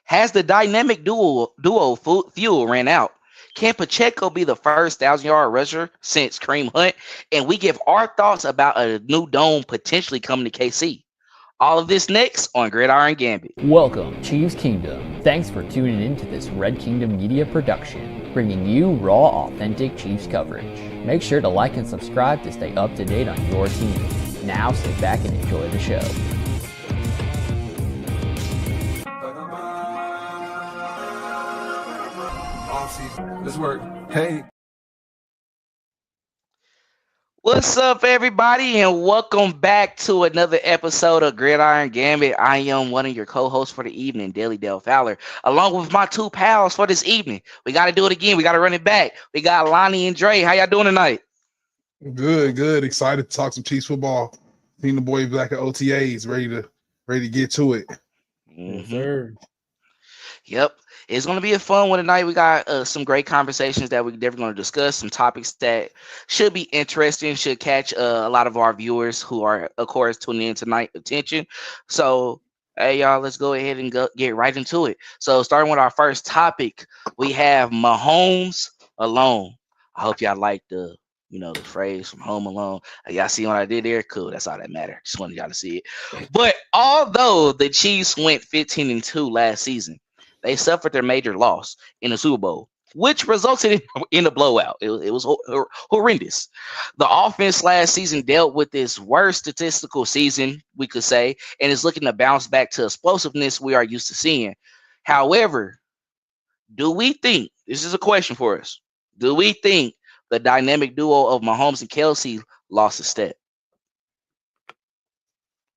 Has the dynamic fuel ran out? Can Pacheco be the first 1,000-yard rusher since Kareem Hunt? And we give our thoughts about a new dome potentially coming to KC. All of this next on Gridiron Gambit. Welcome, Chiefs Kingdom. Thanks for tuning in to this Red Kingdom Media production, bringing you raw, authentic Chiefs coverage. Make sure to like and subscribe to stay up to date on your team. Now sit back and enjoy the show. Let's work. Hey. What's up, everybody, and welcome back to another episode of Gridiron Gambit. I am one of your co-hosts for the evening, Daily Dale Fowler, along with my two pals for this evening. We got to do it again. We got to run it back. We got Lonnie and Dre. How y'all doing tonight? Good. Excited to talk some Chiefs football. Seen the boys back at OTAs, ready to get to it. Mm-hmm. Yep. It's going to be a fun one tonight. We got some great conversations that we're definitely going to discuss, some topics that should be interesting, should catch a lot of our viewers who are, of course, tuning in tonight attention. So, hey, y'all, let's go ahead and get right into it. So, starting with our first topic, we have Mahomes Alone. I hope y'all like the phrase from Home Alone. Y'all see what I did there? Cool. That's all that matters. Just wanted y'all to see it. But although the Chiefs went 15-2 last season, they suffered their major loss in the Super Bowl, which resulted in a blowout. It was horrendous. The offense last season dealt with its worst statistical season, we could say, and is looking to bounce back to explosiveness we are used to seeing. However, do we think, this is a question for us, do we think the dynamic duo of Mahomes and Kelce lost a step?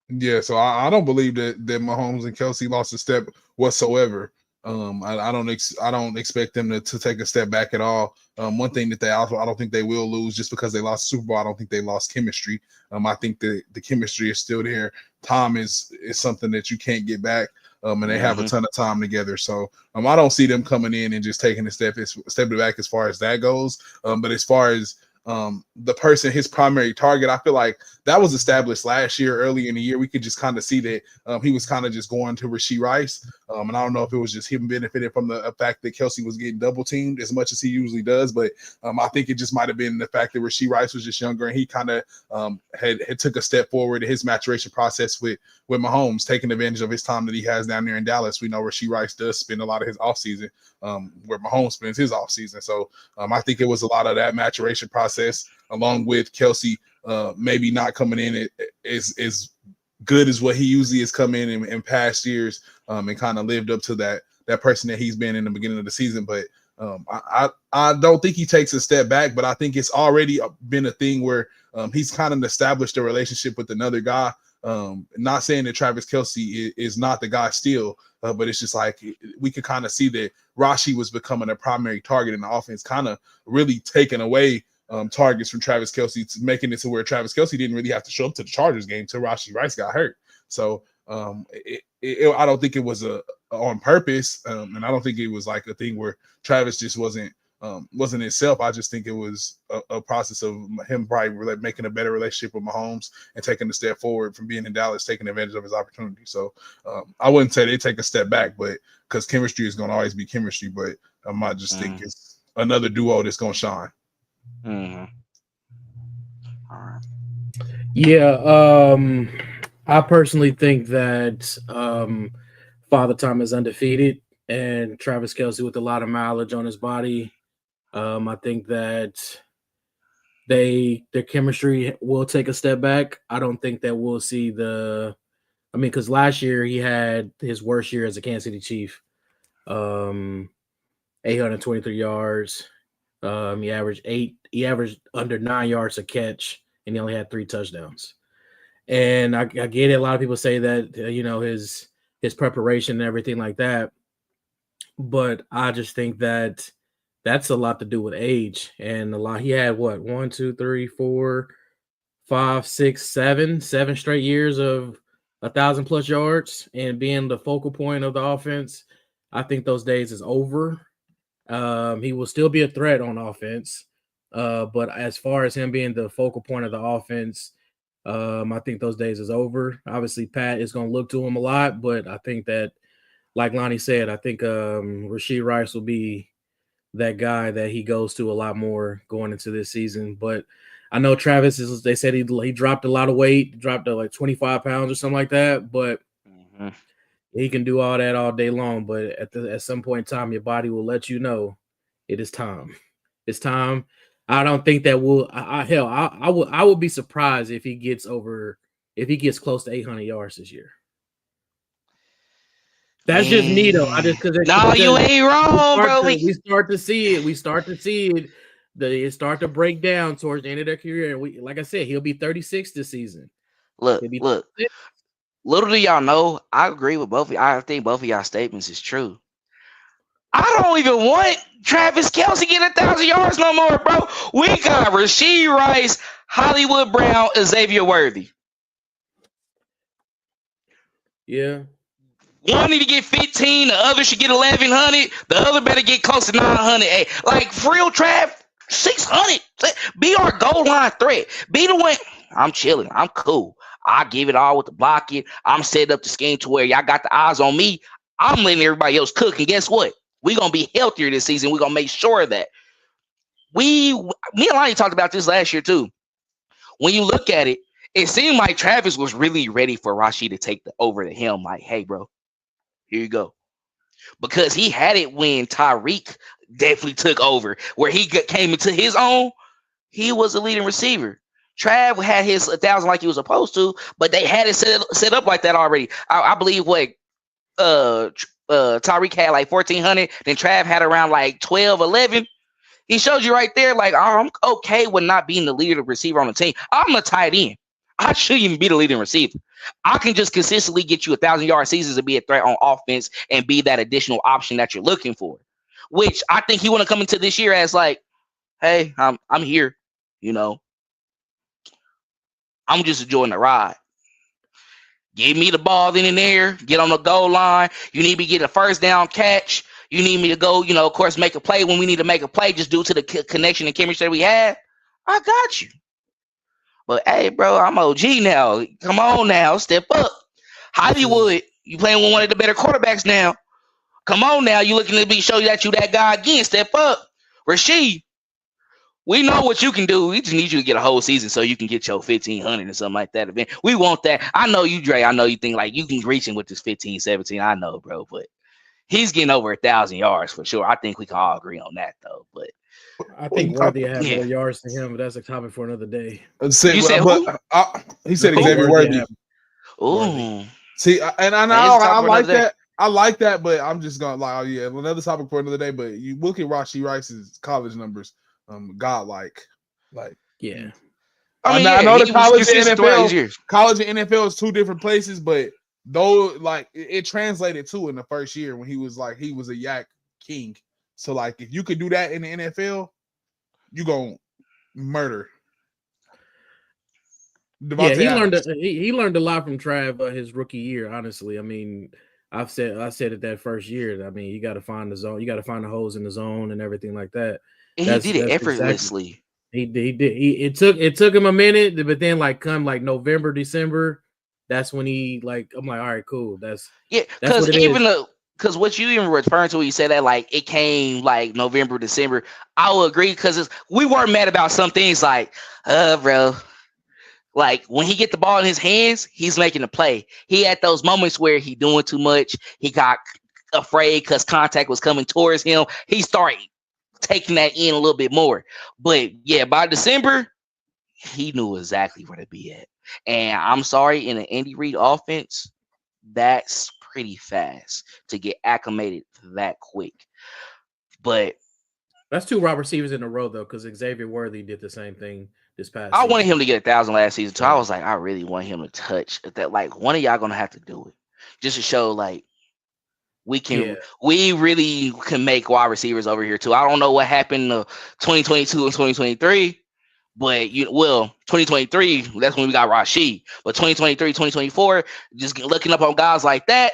Yeah, so I don't believe that Mahomes and Kelce lost a step whatsoever. I don't expect them to take a step back at all. One thing that I don't think they will lose just because they lost the Super Bowl. I don't think they lost chemistry. I think the chemistry is still there. Time is something that you can't get back. And they have a ton of time together. So I don't see them coming in and just taking a step back as far as that goes. But as far as the person, his primary target, I feel like that was established last year, early in the year. We could just kind of see that he was kind of just going to Rashee Rice. And I don't know if it was just him benefiting from the fact that Kelce was getting double teamed as much as he usually does. But I think it just might have been the fact that Rashee Rice was just younger and he kind of had took a step forward in his maturation process with Mahomes, taking advantage of his time that he has down there in Dallas. We know Rashee Rice does spend a lot of his offseason where Mahomes spends his offseason. So I think it was a lot of that maturation process, along with Kelce maybe not coming in as good as what he usually has come in past years, and kind of lived up to that person that he's been in the beginning of the season. But I don't think he takes a step back, but I think it's already been a thing where he's kind of established a relationship with another guy. Not saying that Travis Kelce is not the guy still, but it's just like we could kind of see that Rashee was becoming a primary target in the offense, kind of really taking away targets from Travis Kelce, making it to where Travis Kelce didn't really have to show up to the Chargers game till Rashee Rice got hurt. So I don't think it was on purpose, and I don't think it was like a thing where Travis just wasn't itself. I just think it was a process of him probably making a better relationship with Mahomes and taking a step forward from being in Dallas, taking advantage of his opportunity. So I wouldn't say they take a step back, but because chemistry is going to always be chemistry, but I might just think it's another duo that's going to shine. Mm-hmm. All right. Yeah, I personally think that Father Time is undefeated and Travis Kelce with a lot of mileage on his body. I think that their chemistry will take a step back. I don't think that we'll see because last year he had his worst year as a Kansas City Chief. 823 yards. He averaged under 9 yards a catch, and he only had 3 touchdowns. And I get it. A lot of people say that his preparation and everything like that, but I just think that that's a lot to do with age and a lot. He had 1, 2, 3, 4, 5, 6, 7 straight years of 1,000+ yards and being the focal point of the offense. I think those days is over. He will still be a threat on offense, but as far as him being the focal point of the offense, I think those days is over. Obviously, Pat is going to look to him a lot, but I think that like Lonnie said, I think Rashee Rice will be that guy that he goes to a lot more going into this season. But I know Travis they said he dropped a lot of weight, dropped to like 25 pounds or something like that. But he can do all that all day long. But at some point in time, your body will let you know it is time. It's time. I don't think that will. I would be surprised if he gets close to 800 yards this year. That's just me though. No, you ain't wrong, bro. We start to see it. It start to break down towards the end of their career. And like I said, he'll be 36 this season. Look. Little do y'all know, I agree with both of you. I think both of y'all statements is true. I don't even want Travis Kelce get 1,000 yards no more, bro. We got Rashee Rice, Hollywood Brown, Xavier Worthy. Yeah. One need to get 15, the other should get 1,100. The other better get close to 900. Hey, like, for real, Trav, 600. Be our goal line threat. Be the one. I'm chilling. I'm cool. I give it all with the blocking. I'm setting up the scheme to where y'all got the eyes on me. I'm letting everybody else cook. And guess what? We're going to be healthier this season. We're going to make sure that me and Lonnie talked about this last year, too. When you look at it, it seemed like Travis was really ready for Rashee to take over the helm. Like, hey, bro. Here you go. Because he had it when Tyreek definitely took over. Where he came into his own, he was a leading receiver. Trav had his 1,000 like he was supposed to, but they had it set up like that already. I believe Tyreek had like 1,400, then Trav had around like 12, 11. He showed you right there, like, I'm okay with not being the leader receiver on the team. I'm a tight end. I shouldn't even be the leading receiver. I can just consistently get you 1,000-yard seasons and be a threat on offense and be that additional option that you're looking for. Which I think he want to come into this year as like, hey, I'm here. You know, I'm just enjoying the ride. Give me the ball then and there. Get on the goal line. You need me to get a first down catch. You need me to go, of course, make a play when we need to make a play just due to the connection and chemistry that we have. I got you. But, hey, bro, I'm OG now. Come on now. Step up. Hollywood, you playing with one of the better quarterbacks now. Come on now. You looking to show you that you that guy again. Step up. Rashee, we know what you can do. We just need you to get a whole season so you can get your 1,500 or something like that. Event. We want that. I know you, Dre. I know you think like you can reach him with this 15, 17. I know, bro. But he's getting over 1,000 yards for sure. I think we can all agree on that, though. But I think Worthy have more yards than him, but that's a topic for another day. He said Xavier Worthy. Ooh. See, and I like that. I like that, but I'm just gonna lie. Yeah, another topic for another day. But you look at Rashee Rice's college numbers, godlike. Like, yeah. I know the college and NFL. College and NFL is two different places, but though, like, it translated too in the first year when he was a yak king. So, like, if you could do that in the NFL, you gonna murder. Yeah, he learned a lot from Trav his rookie year. Honestly, I mean, I said it that first year. I mean, you got to find the zone, you got to find the holes in the zone and everything like that. And he did it effortlessly. Exactly, he did. It took him a minute, but then come November, December, that's when he I'm like, all right, cool. That's because what you even referring to when you said that, like, it came like November, December, I will agree because we weren't mad about some things like, bro. Like, when he get the ball in his hands, he's making a play. He had those moments where he doing too much. He got afraid because contact was coming towards him. He started taking that in a little bit more. But, yeah, by December, he knew exactly where to be at. And I'm sorry, in an Andy Reid offense, that's pretty fast to get acclimated that quick. But that's two wide receivers in a row, though, because Xavier Worthy did the same thing this past season. Wanted him to get 1,000 last season, too. I was like, I really want him to touch that. Like, one of y'all going to have to do it just to show, like, we really can make wide receivers over here, too. I don't know what happened to 2022 and 2023. But 2023, that's when we got Rashee. But 2023, 2024, just looking up on guys like that.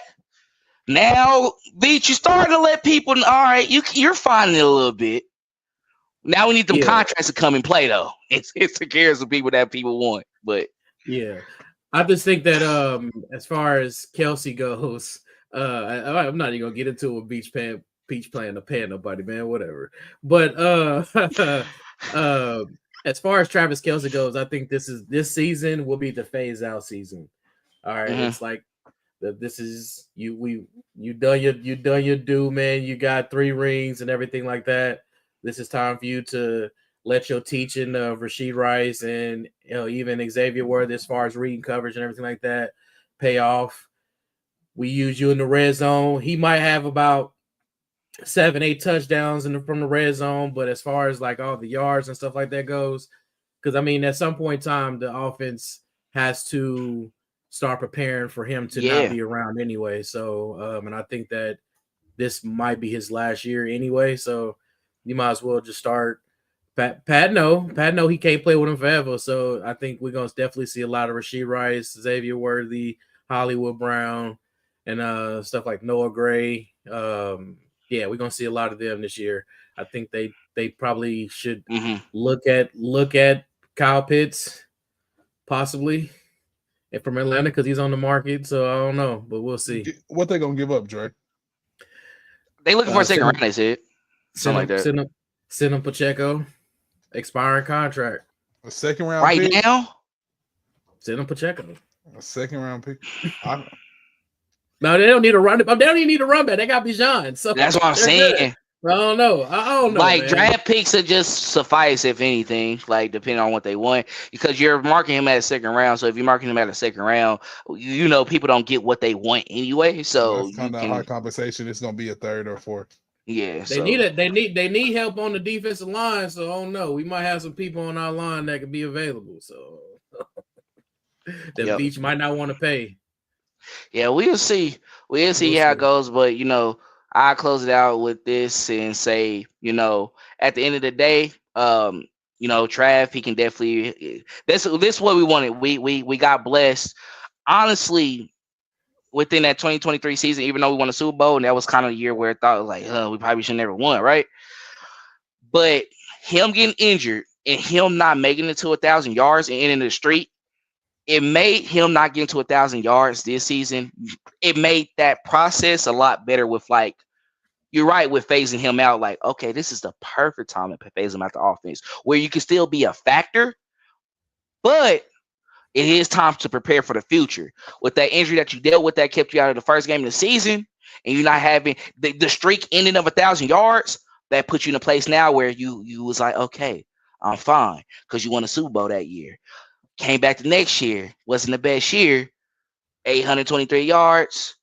Now, Beach, you starting to let people. All right, you're finding it a little bit. Now we need them contracts to come and play, though. It's the cares of people that people want. But yeah, I just think that as far as Kelce goes, I'm not even gonna get into a Peach playing to pay nobody, man. Whatever. But as far as Travis Kelce goes, I think this season will be the phase out season. All right, it's like this is you done your due, man. You got 3 rings and everything like that. This is time for you to let your teaching of Rashid Rice and even Xavier Worthy as far as reading coverage and everything like that pay off. We use you in the red zone. He might have about 7-8 touchdowns from the red zone, but as far as like all the yards and stuff like that goes, because I mean, at some point in time, the offense has to start preparing for him to not be around anyway. So, and I think that this might be his last year anyway. So you might as well just start. Pat know he can't play with him forever. So I think we're gonna definitely see a lot of Rashid Rice, Xavier Worthy, Hollywood Brown, and stuff like Noah Gray. Yeah, we're gonna see a lot of them this year. I think they probably should look at Kyle Pitts possibly and from Atlanta because he's on the market. So I don't know, but we'll see. What they gonna give up, Dre? They looking for a second round. They said something like that. Send him Pacheco, expiring contract. A second round right pick? Now. Send him Pacheco. A second round pick. No, they don't need a run. They don't even need a run back. They got Bijan. So that's what I'm saying. I don't know. Like, man. Draft picks are just suffice, if anything, like depending on what they want, because you're marking him at a second round. So if you're marking him at a second round, people don't get what they want anyway. So that's kind of high compensation. It's gonna be a third or fourth. Yeah, they need it. They need help on the defensive line. So I don't know. We might have some people on our line that could be available. So the Beach might not want to pay. Yeah, we'll see. We'll see how it goes. But I'll close it out with this and say, at the end of the day, Trav, he can definitely. This is what we wanted. We got blessed. Honestly, within that 2023 season, even though we won a Super Bowl, and that was kind of a year where I thought like, we probably should never won, right? But him getting injured and him not making it to 1,000 yards and ending the streak, it made him not getting to 1,000 yards this season. It made that process a lot better with you're right, with phasing him out. Like, okay, this is the perfect time to phase him out the offense where you can still be a factor, but it is time to prepare for the future. With that injury that you dealt with that kept you out of the first game of the season, and you're not having the streak ending of 1,000 yards, that puts you in a place now where you was like, okay, I'm fine, because you won a Super Bowl that year. Came back the next year, wasn't the best year, 823 yards,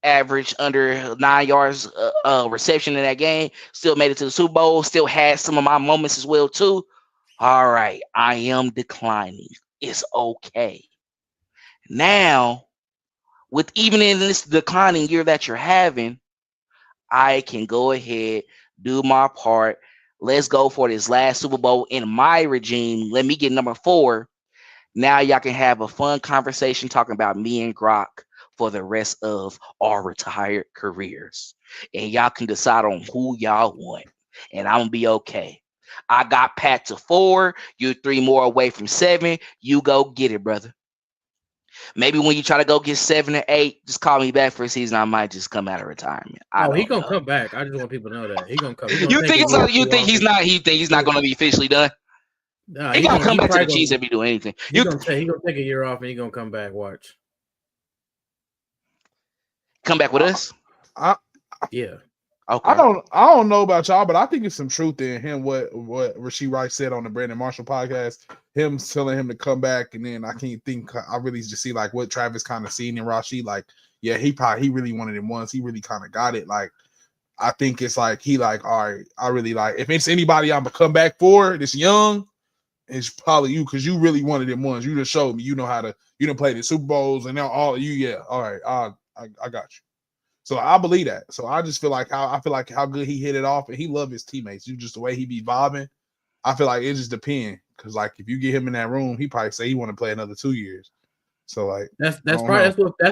average under 9 yards reception in that game, still made it to the Super Bowl, still had some of my moments as well too. All right, I am declining. It's okay. Now, with even in this declining year that you're having, I can go ahead, do my part. Let's go for this last Super Bowl in my regime. Let me get number 4. Now y'all can have a fun conversation talking about me and Grok for the rest of our retired careers. And y'all can decide on who y'all want. And I'm going to be okay. I got Pat to 4. You're 3 more away from 7. You go get it, brother. Maybe when you try to go get 7 or 8, just call me back for a season. I might just come out of retirement. He's gonna come back. I just want people to know that he's gonna come. You think he's not gonna be officially done? Nah, he's gonna come back to the Chiefs if he do anything. He's gonna take a year off and he's gonna come back. Watch. Come back with us? Yeah. Okay. I don't know about y'all, but I think it's some truth in him. What Rashid Rice said on the Brandon Marshall podcast, him telling him to come back, and then I really just see like what Travis kind of seen in Rashid. Like, yeah, he really wanted it once. He really kind of got it. Like, I think it's like he like, all right, I really like if it's anybody I'm gonna come back for this young, it's probably you because you really wanted it once. You just showed me you know how to play the Super Bowls and now all you all right, I got you. So I believe that. So I just feel like how good he hit it off, and he loved his teammates. Just the way he be vibing. I feel like it just depends because like if you get him in that room, he probably say he want to play another 2 years. So like that's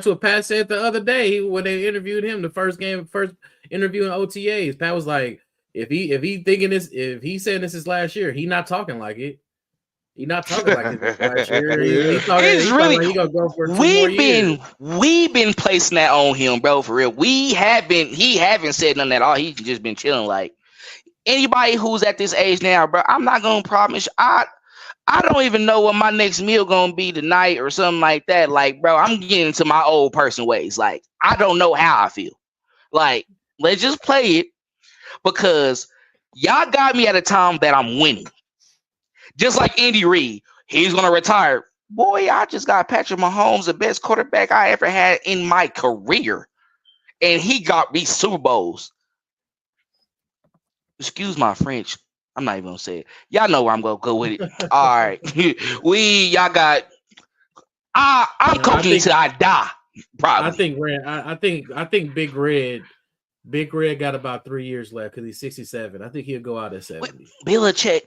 what Pat said the other day when they interviewed him the first interview in OTAs. Pat was like, if he saying this is last year, he not talking like it. He's not talking like this last year. It's really he gonna go for 2 more years. We've been placing that on him, bro. For real, he haven't said nothing at all. He's just been chilling. Like anybody who's at this age now, bro. I'm not gonna promise. I don't even know what my next meal gonna be tonight or something like that. Like, bro, I'm getting into my old person ways. Like, I don't know how I feel. Like, let's just play it because y'all got me at a time that I'm winning. Just like Andy Reid, he's gonna retire. Boy, I just got Patrick Mahomes, the best quarterback I ever had in my career, and he got me Super Bowls. Excuse my French. I'm not even gonna say it. Y'all know where I'm gonna go with it. All right, y'all got. I'm coaching until I die. Probably. I think Big Red got about 3 years left because he's 67. I think he'll go out at 70. Belichick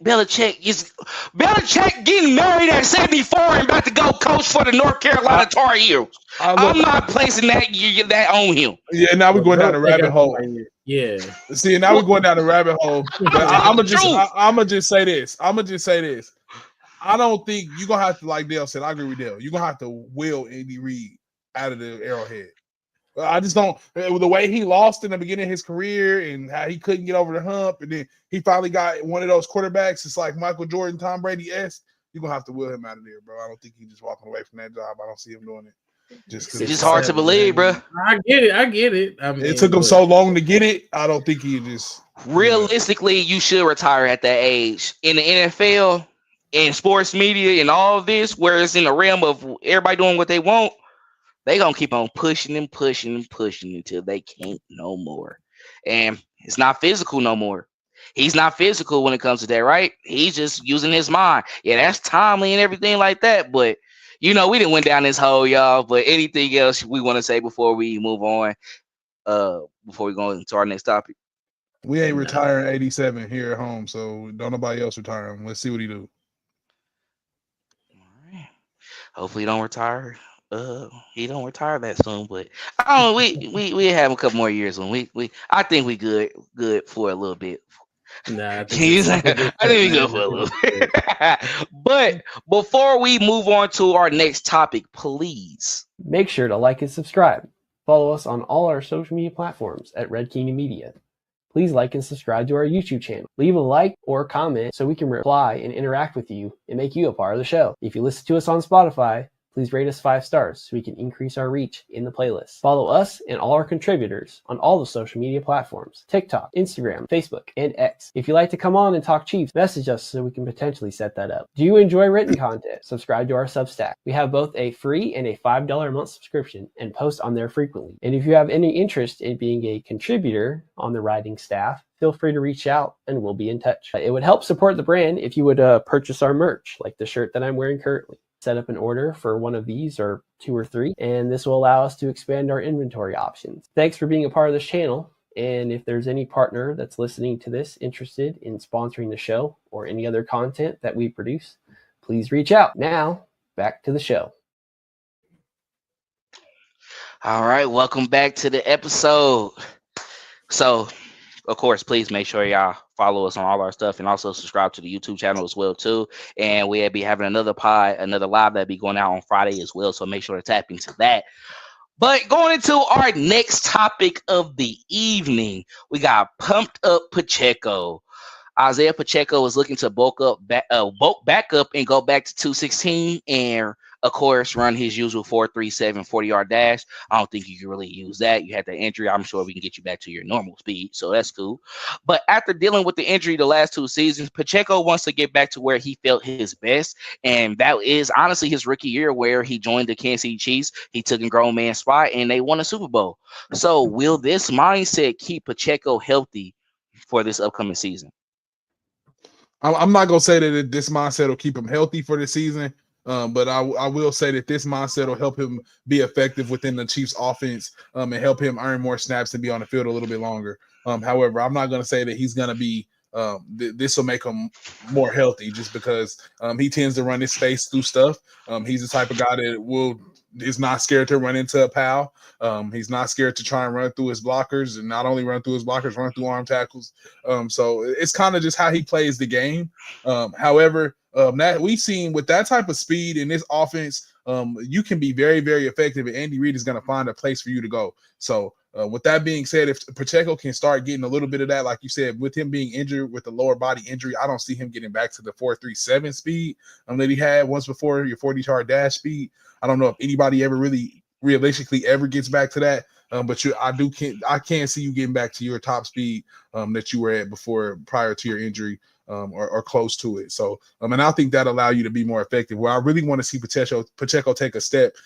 getting married at 74 and about to go coach for the North Carolina Tar Heels. I'm not placing that on him. Yeah, now we're going down the rabbit hole. Yeah. See, now we're going down the rabbit hole. I'm gonna just say this. I don't think you're gonna have to, like Dale said. I agree with Dale. You're gonna have to will Andy Reid out of the Arrowhead. I just don't. The way he lost in the beginning of his career and how he couldn't get over the hump, and then he finally got one of those quarterbacks. It's like Michael Jordan, Tom Brady-esque. You're gonna have to will him out of there, bro. I don't think he's just walking away from that job. I don't see him doing it. It's just hard to believe, bro. I get it. I mean, it took him so long to get it. I don't think he just. Realistically, you should retire at that age. In the NFL, in sports media, and all of this, where it's in the realm of everybody doing what they want. They gonna keep on pushing until they can't no more. And it's not physical no more. He's not physical when it comes to that, right? He's just using his mind. Yeah, that's timely and everything like that. But we didn't went down this hole, y'all. But anything else we want to say before we move on? Before we go into our next topic. We ain't retiring 87 here at home, so don't nobody else retire him. Let's see what he do. All right. Hopefully he don't retire. He don't retire that soon, but we have a couple more years when I think we good for a little bit. Nah, I think we good for a little bit. But before we move on to our next topic, please make sure to like and subscribe. Follow us on all our social media platforms at Red Kingdom Media. Please like and subscribe to our YouTube channel. Leave a like or comment so we can reply and interact with you and make you a part of the show. If you listen to us on Spotify, please rate us 5 stars so we can increase our reach in the playlist. Follow us and all our contributors on all the social media platforms: TikTok, Instagram, Facebook, and X. If you'd like to come on and talk Chiefs, message us so we can potentially set that up. Do you enjoy written content? Subscribe to our Substack. We have both a free and a $5 a month subscription and post on there frequently. And if you have any interest in being a contributor on the writing staff, feel free to reach out and we'll be in touch. It would help support the brand if you would purchase our merch, like the shirt that I'm wearing currently. Set up an order for one of these or 2 or 3, and this will allow us to expand our inventory options. Thanks for being a part of this channel, and if there's any partner that's listening to this interested in sponsoring the show or any other content that we produce, please reach out. Now, back to the show. All right, welcome back to the episode. So, of course, please make sure y'all follow us on all our stuff and also subscribe to the YouTube channel as well, too. And we'll be having another live that'll be going out on Friday as well. So make sure to tap into that. But going into our next topic of the evening, we got Pumped Up Pacheco. Isiah Pacheco is looking to bulk back up and go back to 216 and, of course, run his usual 4.37 40-yard dash. I don't think you can really use that. You had the injury. I'm sure we can get you back to your normal speed, so that's cool. But after dealing with the injury the last 2 seasons, Pacheco wants to get back to where he felt his best, and that is honestly his rookie year where he joined the Kansas City Chiefs. He took a grown man spot, and they won a Super Bowl. So will this mindset keep Pacheco healthy for this upcoming season? I'm not going to say that this mindset will keep him healthy for the season. But I will say that this mindset will help him be effective within the Chiefs offense and help him earn more snaps and be on the field a little bit longer. However, I'm not going to say that he's going to be this will make him more healthy just because he tends to run his face through stuff. He's the type of guy that will is not scared to run into a pal. He's not scared to try and run through his blockers, and not only run through his blockers, run through arm tackles. So it's kind of just how he plays the game. However, that we've seen with that type of speed in this offense, you can be very, very effective, and Andy Reid is going to find a place for you to go. So with that being said, if Pacheco can start getting a little bit of that, like you said, with him being injured with the lower body injury, I don't see him getting back to the 4.37 speed that he had once before, your 40-yard dash speed. I don't know if anybody ever really realistically ever gets back to that. But I can't see you getting back to your top speed that you were at before, prior to your injury, or close to it. So, and I think that allow you to be more effective. Where I really want to see Pacheco take a step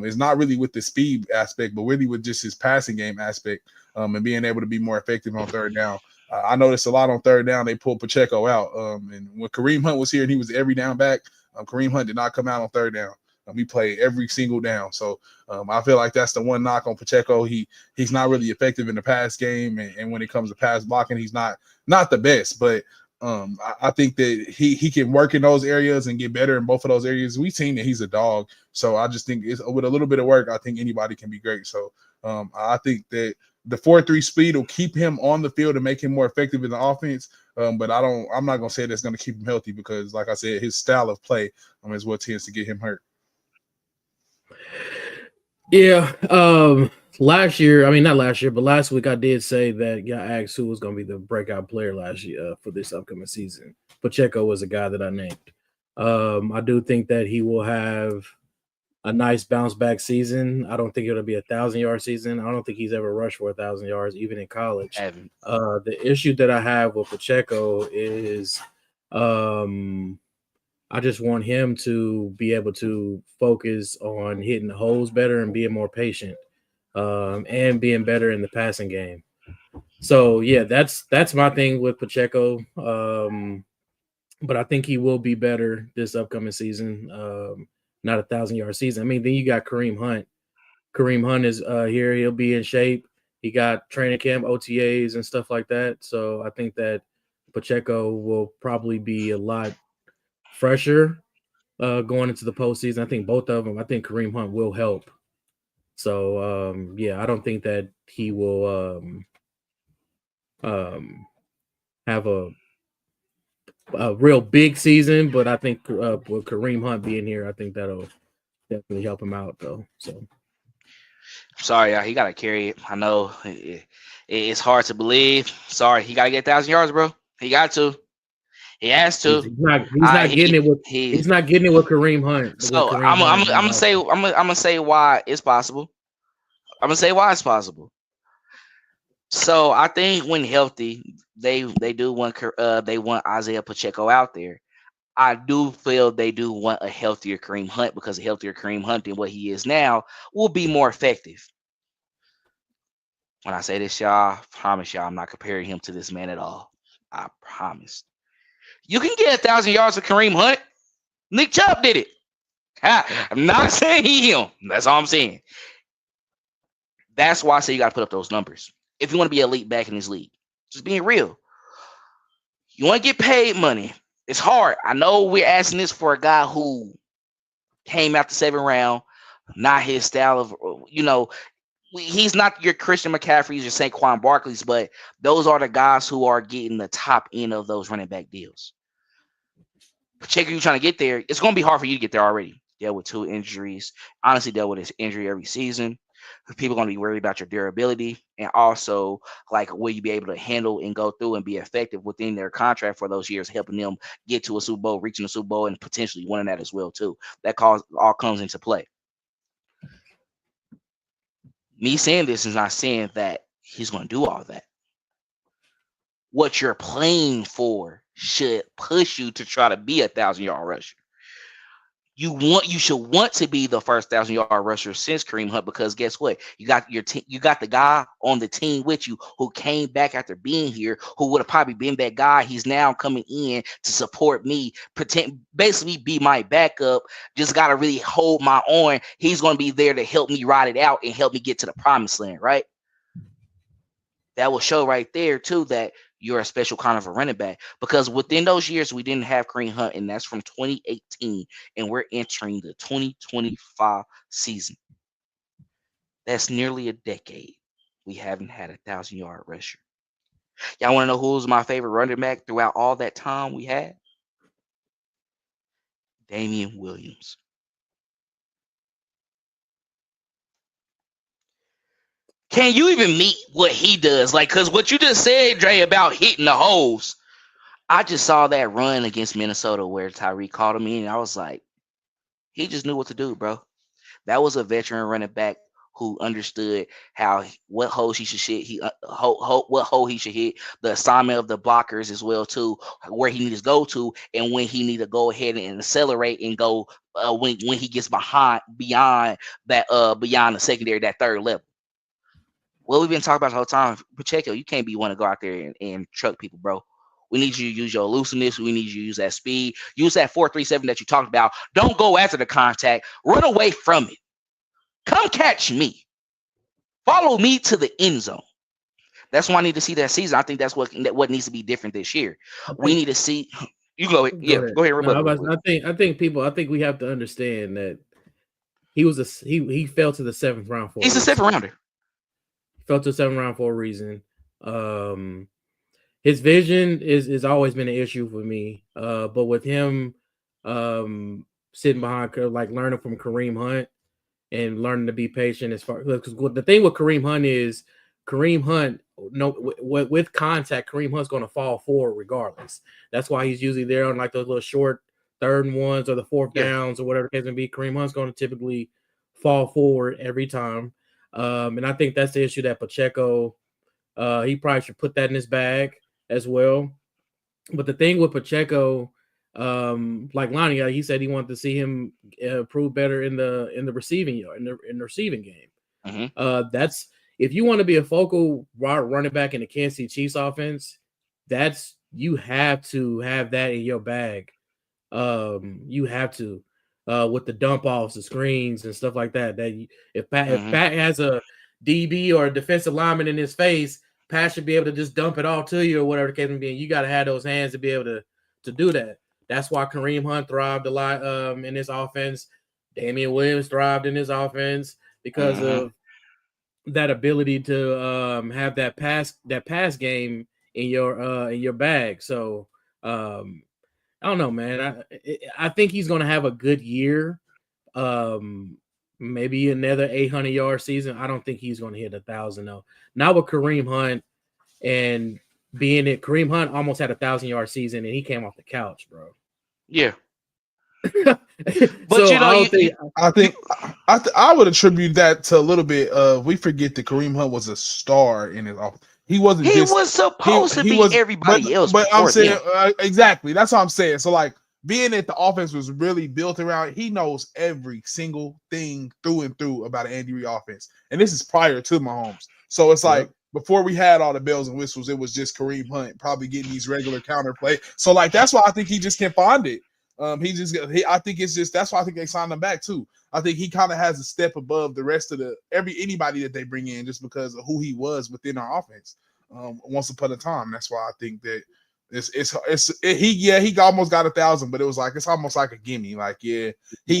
is not really with the speed aspect, but really with just his passing game aspect, and being able to be more effective on third down. I noticed a lot on third down they pulled Pacheco out, and when Kareem Hunt was here and he was every down back, Kareem Hunt did not come out on third down. We played every single down. So I feel like that's the one knock on Pacheco. He's not really effective in the pass game, and when it comes to pass blocking, he's not the best. But I think that he can work in those areas and get better in both of those areas. We've seen that he's a dog. So I just think with a little bit of work, I think anybody can be great. So I think that the 4.3 speed will keep him on the field and make him more effective in the offense. But I'm not gonna say that's gonna keep him healthy, because like I said, his style of play is what tends to get him hurt. Yeah. Last week I did say that I asked who was going to be the breakout player last year for this upcoming season. Pacheco was a guy that I named. I do think that he will have a nice bounce back season. I don't think it'll be 1,000-yard season. I don't think he's ever rushed for 1,000 yards, even in college. The issue that I have with Pacheco is I just want him to be able to focus on hitting the holes better and being more patient, and being better in the passing game. So yeah, that's my thing with Pacheco. But I think he will be better this upcoming season. Not 1,000-yard season. I mean, then you got Kareem Hunt. Kareem Hunt is here. He'll be in shape. He got training camp, OTAs, and stuff like that. So I think that Pacheco will probably be a lot fresher going into the postseason. I think both of them. I think Kareem Hunt will help. So I don't think that he will have a real big season, but I think with Kareem Hunt being here, I think that'll definitely help him out, though. So sorry, he gotta carry it. I know it's hard to believe. Sorry, he gotta get 1,000 yards, bro. He got to. He has to. He's not getting it with Kareem Hunt. So I'm gonna say why it's possible. I'm gonna say why it's possible. So I think when healthy, they want Isiah Pacheco out there. I do feel they do want a healthier Kareem Hunt, because a healthier Kareem Hunt than what he is now will be more effective. When I say this, y'all, I promise y'all I'm not comparing him to this man at all. I promise. You can get 1,000 yards with Kareem Hunt. Nick Chubb did it. I'm not saying him. That's all I'm saying. That's why I say you got to put up those numbers if you want to be elite back in this league. Just being real. You want to get paid money. It's hard. I know we're asking this for a guy who came out the 7th round, not his style of, he's not your Christian McCaffrey's or Saquon Barkley's, but those are the guys who are getting the top end of those running back deals. Pacheco, you trying to get there, it's going to be hard for you to get there already. Dealt with 2 injuries. Honestly, dealt with his injury every season. People are going to be worried about your durability, and also, like, will you be able to handle and go through and be effective within their contract for those years, helping them get to a Super Bowl, reaching a Super Bowl, and potentially winning that as well, too. That all comes into play. Me saying this is not saying that he's going to do all that. What you're playing for should push you to try to be a 1,000-yard rusher. You should want to be the first 1,000-yard rusher since Kareem Hunt, because guess what? You got the guy on the team with you who came back after being here, who would have probably been that guy. He's now coming in to support me, basically be my backup. Just got to really hold my own. He's going to be there to help me ride it out and help me get to the promised land, right? that will show right there too that you're a special kind of a running back. Because within those years we didn't have Kareem Hunt, and that's from 2018, and we're entering the 2025 season. That's nearly a decade we haven't had 1,000-yard rusher. Y'all want to know who was my favorite running back throughout all that time we had? Damian Williams. Can you even meet what he does? Like, because what you just said, Dre, about hitting the holes, I just saw that run against Minnesota where Tyreek called him in, and I was like, he just knew what to do, bro. That was a veteran running back who understood what hole he should hit, what hole he should hit, the assignment of the blockers as well too, where he needs to go to, and when he need to go ahead and accelerate and go when he gets beyond the secondary, that third level. Well, we've been talking about the whole time, Pacheco, you can't be one to go out there and truck people, bro. We need you to use your elusiveness. We need you to use that speed. Use that 4.37 that you talked about. Don't go after the contact. Run away from it. Come catch me. Follow me to the end zone. That's why I need to see that season. I think that's what needs to be different this year. We need to see. You go. Yeah, go ahead. I think we have to understand that he fell to the 7th round for. He's a 7th rounder. Fell to the 7th round for a reason. His vision is always been an issue for me. But with him sitting behind, like learning from Kareem Hunt and learning to be patient as far, because the thing with Kareem Hunt is with contact, Kareem Hunt's going to fall forward regardless. That's why he's usually there on like those little short 3rd and 1s or the 4th downs or whatever the case may be. Kareem Hunt's going to typically fall forward every time. And I think that's the issue that Pacheco, he probably should put that in his bag as well. But the thing with Pacheco, like Lonnie, he said he wanted to see him improve better in the receiving yard, in the receiving game. Mm-hmm. That's, if you want to be a focal running back in the Kansas City Chiefs offense, you have to have that in your bag. You have to. With the dump offs, the screens, and stuff like that. If Pat has a DB or a defensive lineman in his face, Pat should be able to just dump it all to you or whatever the case may be. And you got to have those hands to be able to do that. That's why Kareem Hunt thrived a lot in his offense. Damian Williams thrived in his offense because of that ability to have that pass game in your bag. So I don't know, man. I think he's going to have a good year. Maybe another 800-yard season. I don't think he's going to hit 1,000 though. Not with Kareem Hunt, and being it, Kareem Hunt almost had 1,000-yard season, and he came off the couch, bro. Yeah. But so I would attribute that to a little bit of, we forget that Kareem Hunt was a star in his office. He was supposed to be everybody else. But I'm saying exactly. That's what I'm saying. So like, being that the offense was really built around, he knows every single thing through and through about an Andy Reid offense. And this is prior to Mahomes. So it's like, before we had all the bells and whistles, it was just Kareem Hunt probably getting these regular counterplay. So like, that's why I think he just can't find it. I think it's just, that's why I think they signed him back too. I think he kind of has a step above the rest of anybody that they bring in, just because of who he was within our offense once upon a time. That's why I think that he almost got 1,000, but it was like, it's almost like a gimme. Like, he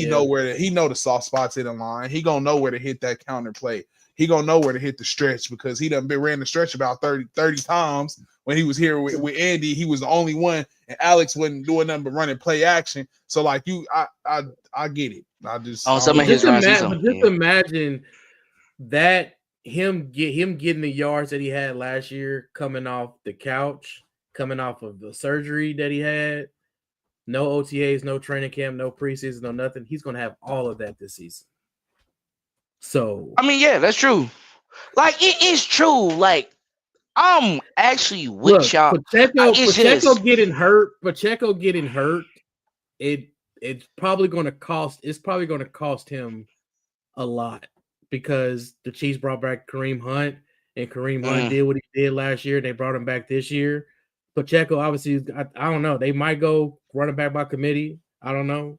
know the soft spots in the line. He gonna know where to hit that counter play. He gonna know where to hit the stretch, because he done ran the stretch about 30 times. When he was here with Andy, he was the only one, and Alex wasn't doing nothing but running play action. So like, I get it. Imagine that him getting the yards that he had last year, coming off the couch, coming off of the surgery that he had, no OTAs, no training camp, no preseason, no nothing. He's gonna have all of that this season. So I mean, yeah, that's true. Like, it is true. Like, I'm actually with y'all. Pacheco getting hurt. It's probably going to cost him a lot, because the Chiefs brought back Kareem Hunt, and Kareem Hunt did what he did last year. They brought him back this year. Pacheco, obviously, I don't know. They might go running back by committee. I don't know,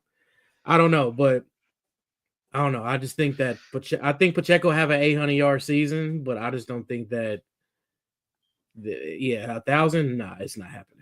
but I don't know. I just think that I think Pacheco have an 800-yard season, but I just don't think that Yeah, 1,000. Nah, it's not happening.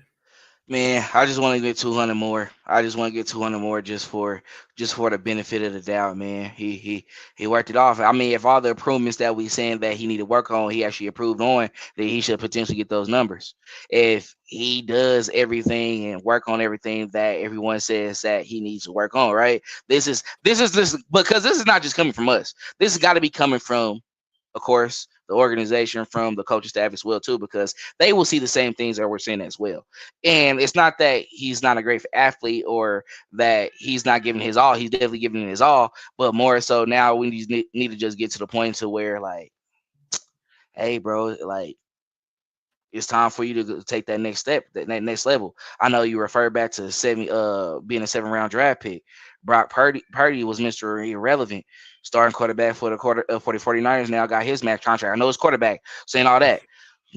Man, I just want to get 200 more. I just want to get 200 more just for the benefit of the doubt, man. He worked it off. I mean, if all the improvements that we saying that he need to work on, he actually improved on, then he should potentially get those numbers. If he does everything and work on everything that everyone says that he needs to work on, right? This because this is not just coming from us. This has got to be coming from, of course, the organization, from the coaching staff as well too, because they will see the same things that we're seeing as well. And it's not that he's not a great athlete or that he's not giving his all. He's definitely giving his all, but more so now we need to just get to the point to where, like, hey, bro, like, it's time for you to take that next step, that next level. I know you refer back to being a 7th-round draft pick. Brock Purdy was Mr. Irrelevant, starting quarterback for the 49ers. Now got his max contract. I know it's quarterback, saying all that.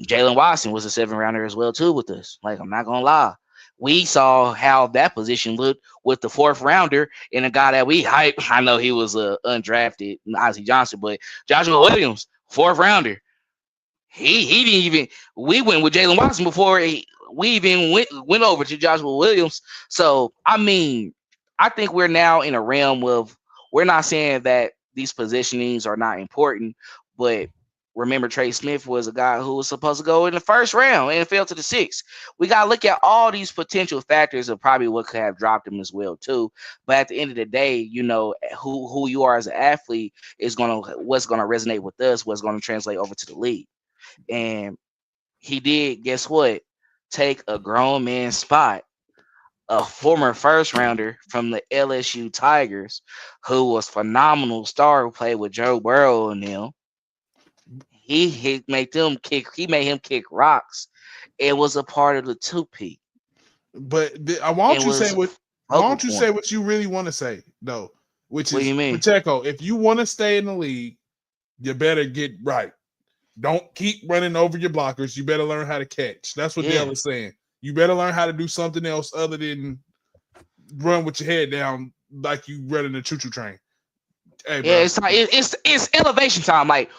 Jalen Watson was a 7th-rounder as well too with us. Like, I'm not gonna lie, we saw how that position looked with the 4th-rounder and a guy that we hype. I know he was undrafted, Ozzie Johnson, but Joshua Williams, 4th-rounder. He didn't even. We went with Jalen Watson before we even went over to Joshua Williams. So I mean, I think we're now in a realm of, we're not saying that these positionings are not important, but remember, Trey Smith was a guy who was supposed to go in the 1st round and fell to the 6th. We gotta look at all these potential factors of probably what could have dropped him as well too. But at the end of the day, you know, who you are as an athlete is what's gonna resonate with us, what's gonna translate over to the league. And he did, guess what? Take a grown man's spot, a former 1st-rounder from the LSU Tigers, who was phenomenal star, who played with Joe Burrow and them. He made him kick rocks. It was a part of the 2P. But why don't you say what you really want to say, though? Which is, what do you mean? Pacheco, if you want to stay in the league, you better get right. Don't keep running over your blockers. You better learn how to catch. That's what Dale is saying. You better learn how to do something else other than run with your head down like you running a choo-choo train. Hey, bro. Yeah, it's elevation time. Like,